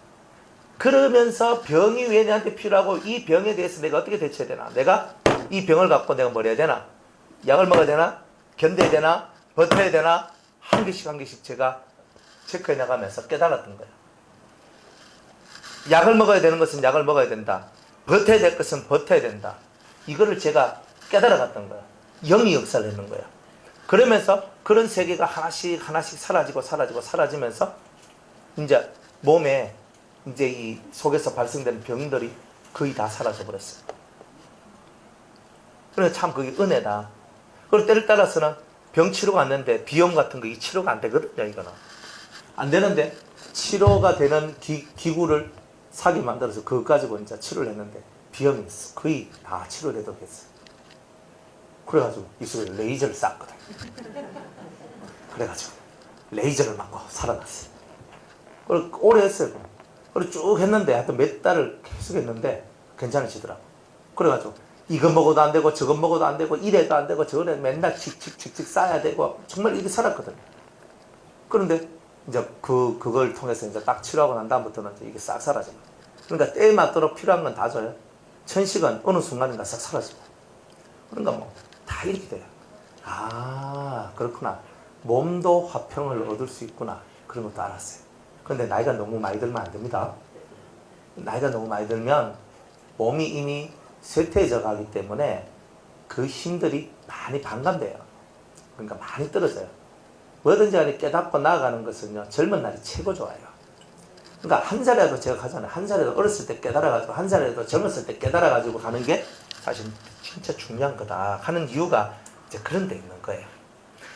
그러면서 병이 왜 내한테 필요하고 이 병에 대해서 내가 어떻게 대처해야 되나. 내가 이 병을 갖고 내가 뭘 해야 되나. 약을 먹어야 되나. 견뎌야 되나. 버텨야 되나. 한 개씩 한 개씩 제가 체크해 나가면서 깨달았던 거예요. 약을 먹어야 되는 것은 약을 먹어야 된다. 버텨야 될 것은 버텨야 된다. 이거를 제가 깨달아 갔던 거예요. 영이 역사를 했는 거예요. 그러면서 그런 세계가 하나씩 하나씩 사라지면서 이제 몸에 이제 이 속에서 발생되는 병들이 거의 다 사라져 버렸어요. 그래서 참 그게 은혜다. 그리고 때를 따라서는 병 치료가 안 되는데 비염 같은 거 이 치료가 안 되거든요. 이거는 안 되는데 치료가 되는 기구를 사게 만들어서 그거 가지고 이제 치료를 했는데 비염이 거의 다 치료되도록 했어요. 그래가지고 입술에 레이저를 쐈거든. 그래가지고 레이저를 맞고 살아났어요. 그리고 오래 했어요. 그리고 쭉 했는데 하여튼 몇 달을 계속 했는데 괜찮으시더라고. 그래가지고 이거 먹어도 안 되고 저거 먹어도 안 되고 이래도 안 되고 저래 맨날 칙칙칙칙 싸야 되고 정말 이렇게 살았거든요. 그런데 이제 그걸 통해서 이제 딱 치료하고 난 다음부터는 이게 싹 사라져요. 그러니까 때에 맞도록 필요한 건 다 줘요. 천식은 어느 순간인가 싹 사라지고. 그러니까 뭐 다 이렇게 돼요. 아 그렇구나. 몸도 화평을 얻을 수 있구나. 그런 것도 알았어요. 그런데 나이가 너무 많이 들면 안 됩니다. 나이가 너무 많이 들면 몸이 이미 쇠퇴해져 가기 때문에 그 힘들이 많이 반감돼요. 그러니까 많이 떨어져요. 뭐든지 간에 깨닫고 나아가는 것은요, 젊은 날이 최고 좋아요. 그러니까 한 살이라도 제가 가잖아요. 한 살이라도 어렸을 때 깨달아가지고, 한 살이라도 젊었을 때 깨달아가지고 가는 게 사실 진짜 중요한 거다 하는 이유가 이제 그런 데 있는 거예요.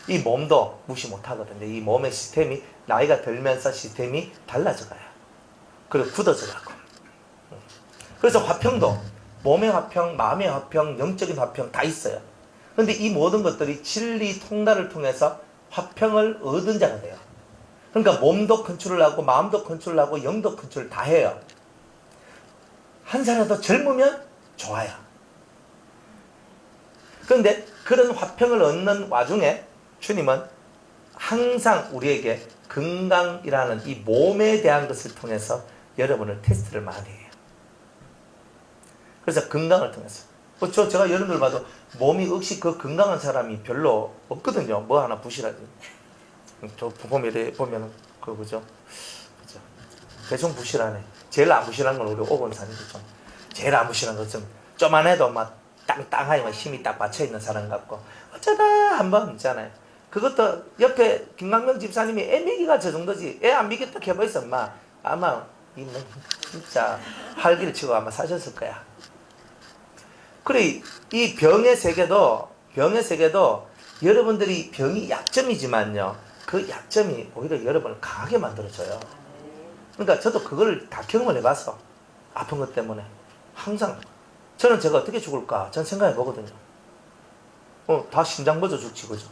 이 몸도 무시 못 하거든요. 이 몸의 시스템이 나이가 들면서 시스템이 달라져 가요. 그리고 굳어져 가고. 그래서 화평도 몸의 화평, 마음의 화평, 영적인 화평 다 있어요. 그런데 이 모든 것들이 진리 통달을 통해서 화평을 얻은 자가 돼요. 그러니까 몸도 컨트롤하고 마음도 컨트롤하고 영도 컨트롤 다 해요. 한 살이라도 젊으면 좋아요. 그런데 그런 화평을 얻는 와중에 주님은 항상 우리에게 건강이라는 이 몸에 대한 것을 통해서 여러분을 테스트를 많이 해요. 그래서 건강을 통해서. 제가 여러분들 봐도 몸이 혹시 그 건강한 사람이 별로 없거든요. 뭐 하나 부실하지. 저 보면 그죠? 대충 부실하네. 제일 안 부실한 건 우리 오건사님도 좀. 제일 안 부실한 건 좀만 해도 막 땅땅하게 막 힘이 딱 받쳐있는 사람 같고 어쩌다 한번 있잖아요. 그것도 옆에 김강명 집사님이 애 먹이가 저 정도지. 애 안 먹였다 해봐있어 엄마. 아마 진짜 활기를 치고 아마 사셨을 거야. 그래 이 병의 세계도 여러분들이 병이 약점이지만요. 그 약점이 오히려 여러분을 강하게 만들어줘요. 그러니까 저도 그걸 다 경험을 해봐서 아픈 것 때문에 항상 저는 제가 어떻게 죽을까 전 생각해 보거든요. 다 심장 먼저 죽지 그죠?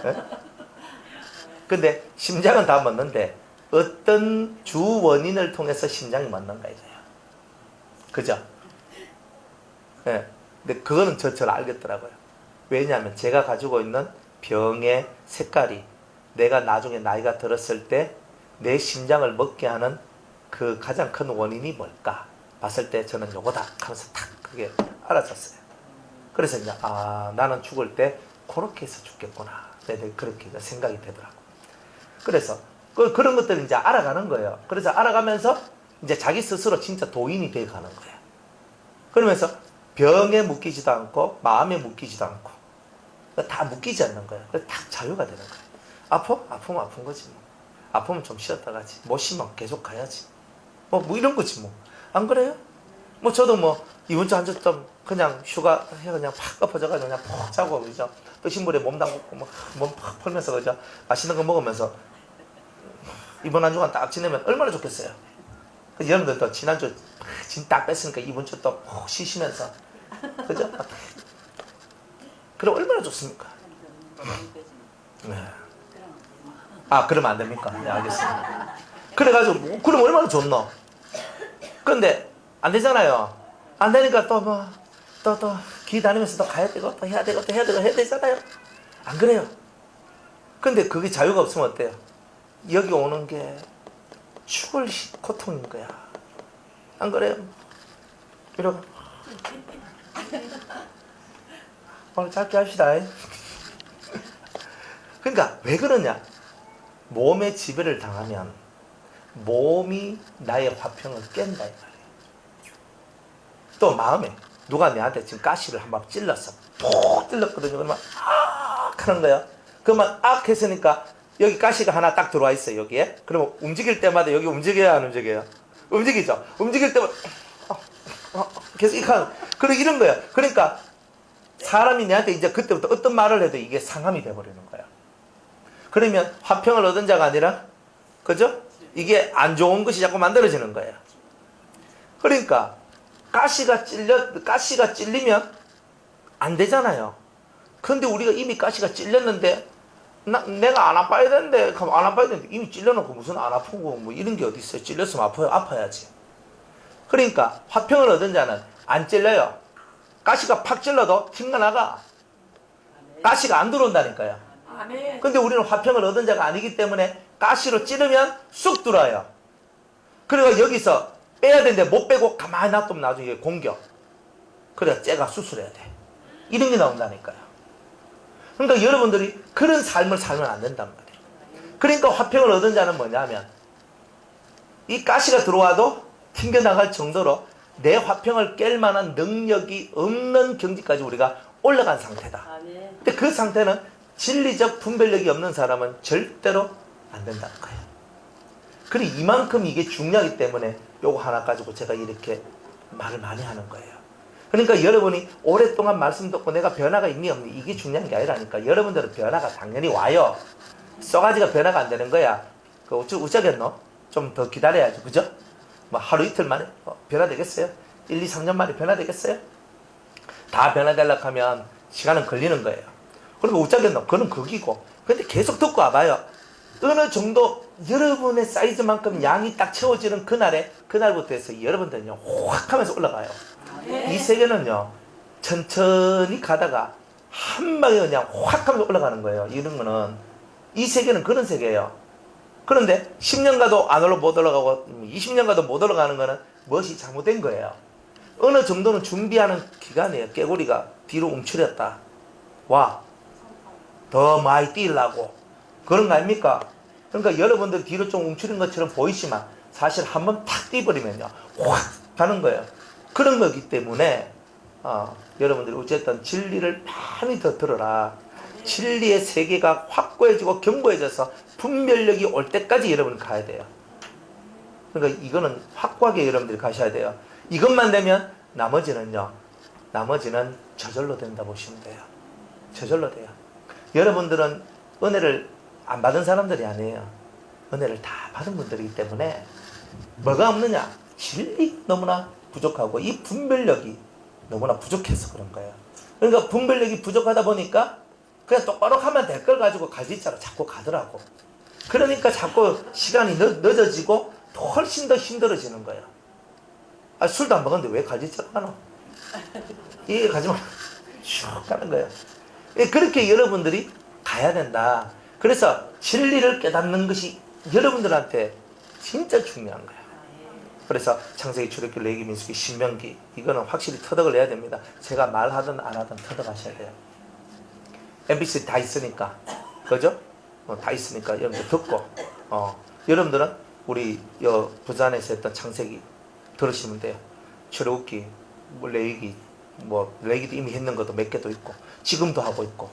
네? 근데 심장은 다 맞는데 어떤 주 원인을 통해서 심장이 맞는가 이거예요. 그죠? 네. 근데 그거는 저 알겠더라고요. 왜냐하면 제가 가지고 있는 병의 색깔이 내가 나중에 나이가 들었을 때 내 심장을 먹게 하는 그 가장 큰 원인이 뭘까 봤을 때 저는 요거다 하면서 탁 그게 알아졌어요. 그래서 이제 나는 죽을 때 그렇게 해서 죽겠구나. 그렇게 생각이 되더라고. 그래서 그런 것들을 이제 알아가는 거예요. 그래서 알아가면서 이제 자기 스스로 진짜 도인이 되어 가는 거예요. 그러면서 병에 묶이지도 않고 마음에 묶이지도 않고 다 묶이지 않는 거예요. 그래서 딱 자유가 되는 거예요. 아프면 아픈 거지 뭐. 아프면 좀 쉬었다 가지. 못 쉬면 계속 가야지. 뭐 이런 거지 뭐. 안 그래요? 저도 이번 주 한 주 좀 그냥 휴가 해 그냥 팍 엎어져가지고 그냥 푹 자고 그죠. 뜨신 물에 몸 담그고 몸 팍 풀면서 그죠. 맛있는 거 먹으면서 이번 한 주간 딱 지내면 얼마나 좋겠어요. 그래서 여러분들도 지난주 진 딱 뺐으니까 이번 주 또 푹 쉬시면서 그죠? 그럼 얼마나 좋습니까? 네. 그러면 안 됩니까? 네, 알겠습니다. 그래가지고 그럼 얼마나 좋노? 그런데 안 되잖아요. 안 되니까 또 기 다니면서 또 가야 되고 또 해야 되잖아요. 안 그래요? 근데 그게 자유가 없으면 어때요? 여기 오는 게 죽을 고통인 거야. 안 그래요? 이러고 오늘 짧게 합시다. 그러니까 왜 그러냐? 몸의 지배를 당하면 몸이 나의 화평을 깬다 이 말이에요. 또 마음에 누가 내한테 지금 가시를 한번 찔렀어. 푹 찔렀거든요. 그러면 하는 거야. 그러면 했으니까 여기 가시가 하나 딱 들어와 있어요. 여기에. 그러면 움직일 때마다 여기 움직여야 안 움직여요? 움직이죠. 움직일 때마다 계속 이런 거야. 그러니까 사람이 내한테 이제 그때부터 어떤 말을 해도 이게 상함이 돼버리는 거야. 그러면 화평을 얻은 자가 아니라 그죠? 이게 안 좋은 것이 자꾸 만들어지는 거예요. 그러니까 가시가 찔리면 안 되잖아요. 근데 우리가 이미 가시가 찔렸는데 내가 안 아파야 되는데 이미 찔려놓고 무슨 안 아프고 뭐 이런 게 어디 있어요. 찔렸으면 아파야지. 그러니까 화평을 얻은 자는 안 찔려요. 가시가 팍 찔러도 튕겨나가. 가시가 안 들어온다니까요. 근데 우리는 화평을 얻은 자가 아니기 때문에 가시로 찌르면 쑥 들어와요. 그래서 여기서 빼야 되는데 못 빼고 가만히 놔두면 나중에 공격. 그래야 쟤가 수술해야 돼. 이런 게 나온다니까요. 그러니까 여러분들이 그런 삶을 살면 안 된단 말이에요. 그러니까 화평을 얻은 자는 뭐냐면 이 가시가 들어와도 튕겨나갈 정도로 내 화평을 깰 만한 능력이 없는 경지까지 우리가 올라간 상태다. 근데 그 상태는 진리적 분별력이 없는 사람은 절대로 안 된다는 거예요. 그리고 이만큼 이게 중요하기 때문에 요거 하나 가지고 제가 이렇게 말을 많이 하는 거예요. 그러니까 여러분이 오랫동안 말씀 듣고 내가 변화가 있니 없니 이게 중요한 게 아니라니까. 여러분들은 변화가 당연히 와요. 쏘가지가 변화가 안 되는 거야. 그 어쩌겠노? 좀 더 기다려야지. 그죠? 뭐 하루 이틀 만에 변화되겠어요? 1, 2, 3년 만에 변화되겠어요? 다 변화되려고 하면 시간은 걸리는 거예요. 그리고 어쩌겠노? 그건 극이고. 근데 계속 듣고 와봐요. 어느 정도 여러분의 사이즈만큼 양이 딱 채워지는 그날부터 해서 여러분들은요 확 하면서 올라가요. 이 세계는요 천천히 가다가 한 방에 그냥 확 하면서 올라가는 거예요. 이런 거는 이 세계는 그런 세계예요. 그런데 10년 가도 못 올라가고 20년 가도 못 올라가는 거는 무엇이 잘못된 거예요. 어느 정도는 준비하는 기간이에요. 깨구리가 뒤로 움츠렸다. 와, 더 많이 뛰려고 그런 거 아닙니까? 그러니까 여러분들 뒤로 좀 움츠린 것처럼 보이지만 사실 한번 탁 뛰어버리면요 확 가는 거예요. 그런 거기 때문에 여러분들이 어쨌든 진리를 많이 더 들어라. 진리의 세계가 확고해지고 견고해져서 분별력이 올 때까지 여러분은 가야 돼요. 그러니까 이거는 확고하게 여러분들이 가셔야 돼요. 이것만 되면 나머지는 저절로 된다 보시면 돼요. 저절로 돼요. 여러분들은 은혜를 안 받은 사람들이 아니에요. 은혜를 다 받은 분들이기 때문에 뭐가 없느냐? 진리 너무나 부족하고 이 분별력이 너무나 부족해서 그런 거예요. 그러니까 분별력이 부족하다 보니까 그냥 똑바로 하면 될 걸 가지고 갈짓자로 자꾸 가더라고. 그러니까 자꾸 시간이 늦어지고 훨씬 더 힘들어지는 거예요. 술도 안 먹었는데 왜 갈짓자로 가노? 이게 가지 말고 쭉 가는 거예요. 그렇게 여러분들이 가야 된다. 그래서 진리를 깨닫는 것이 여러분들한테 진짜 중요한 거예요. 그래서 창세기, 출애굽기, 레위기, 민수기, 신명기 이거는 확실히 터득을 해야 됩니다. 제가 말하든 안 하든 터득하셔야 돼요. MBC 다 있으니까, 그죠? 다 있으니까 여러분들 듣고 여러분들은 우리 부산에서 했던 창세기 들으시면 돼요. 출애굽기, 레위기, 레위기도 이미 했는 것도 몇 개도 있고 지금도 하고 있고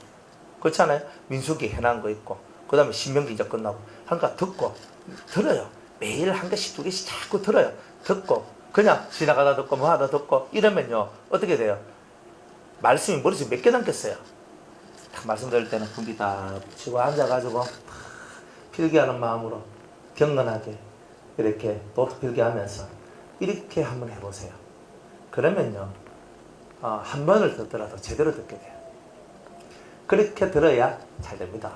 그렇잖아요. 민수기 해놓은 거 있고 그 다음에 신명기 이제 끝나고 하니까 듣고 들어요. 매일 한 개씩 두 개씩 자꾸 들어요. 듣고 그냥 지나가다 듣고 뭐 하다 듣고 이러면요 어떻게 돼요? 말씀이 머릿속에 몇 개 남겠어요. 딱 말씀 들을 때는 군기 다 붙이고 앉아가지고 필기하는 마음으로 경건하게 이렇게 노트 필기하면서 이렇게 한번 해보세요. 그러면요 한 번을 듣더라도 제대로 듣게 돼요. 그렇게 들어야 잘 됩니다.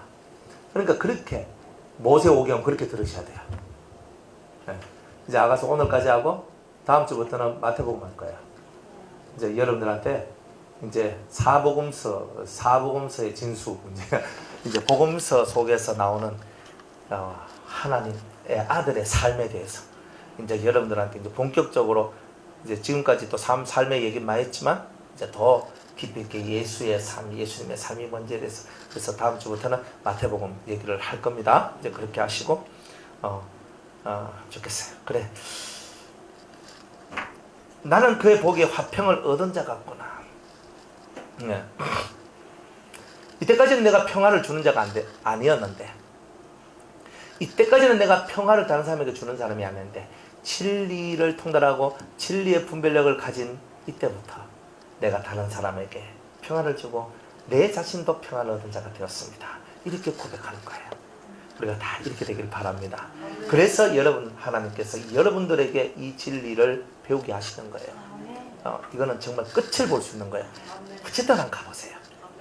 그러니까 그렇게 모세오경 그렇게 들으셔야 돼요. 네. 이제 아가서 오늘까지 하고 다음 주부터는 마태복음 할 거예요. 이제 여러분들한테 이제 사복음서의 진수 이제 복음서 속에서 나오는 하나님의 아들의 삶에 대해서 이제 여러분들한테 이제 본격적으로 이제 지금까지 또 삶의 얘기 많이 했지만 이제 더 깊이 있게 예수의 삶, 예수님의 삶이 뭔지에 대해서 그래서 다음 주부터는 마태복음 얘기를 할 겁니다. 이제 그렇게 하시고 좋겠어요. 그래. 나는 그의 보기에 화평을 얻은 자 같구나. 네. 이때까지는 내가 평화를 주는 자가 아니었는데 이때까지는 내가 평화를 다른 사람에게 주는 사람이 아닌데 진리를 통달하고 진리의 분별력을 가진 이때부터 내가 다른 사람에게 평화를 주고 내 자신도 평화를 얻은 자가 되었습니다. 이렇게 고백하는 거예요. 우리가 다 이렇게 되길 바랍니다. 그래서 여러분 하나님께서 여러분들에게 이 진리를 배우게 하시는 거예요. 이거는 정말 끝을 볼 수 있는 거예요. 어쨌든 한번 가보세요.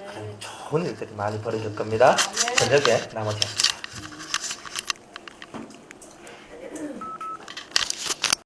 그러면 좋은 일들이 많이 벌어질 겁니다. 저녁에 나머지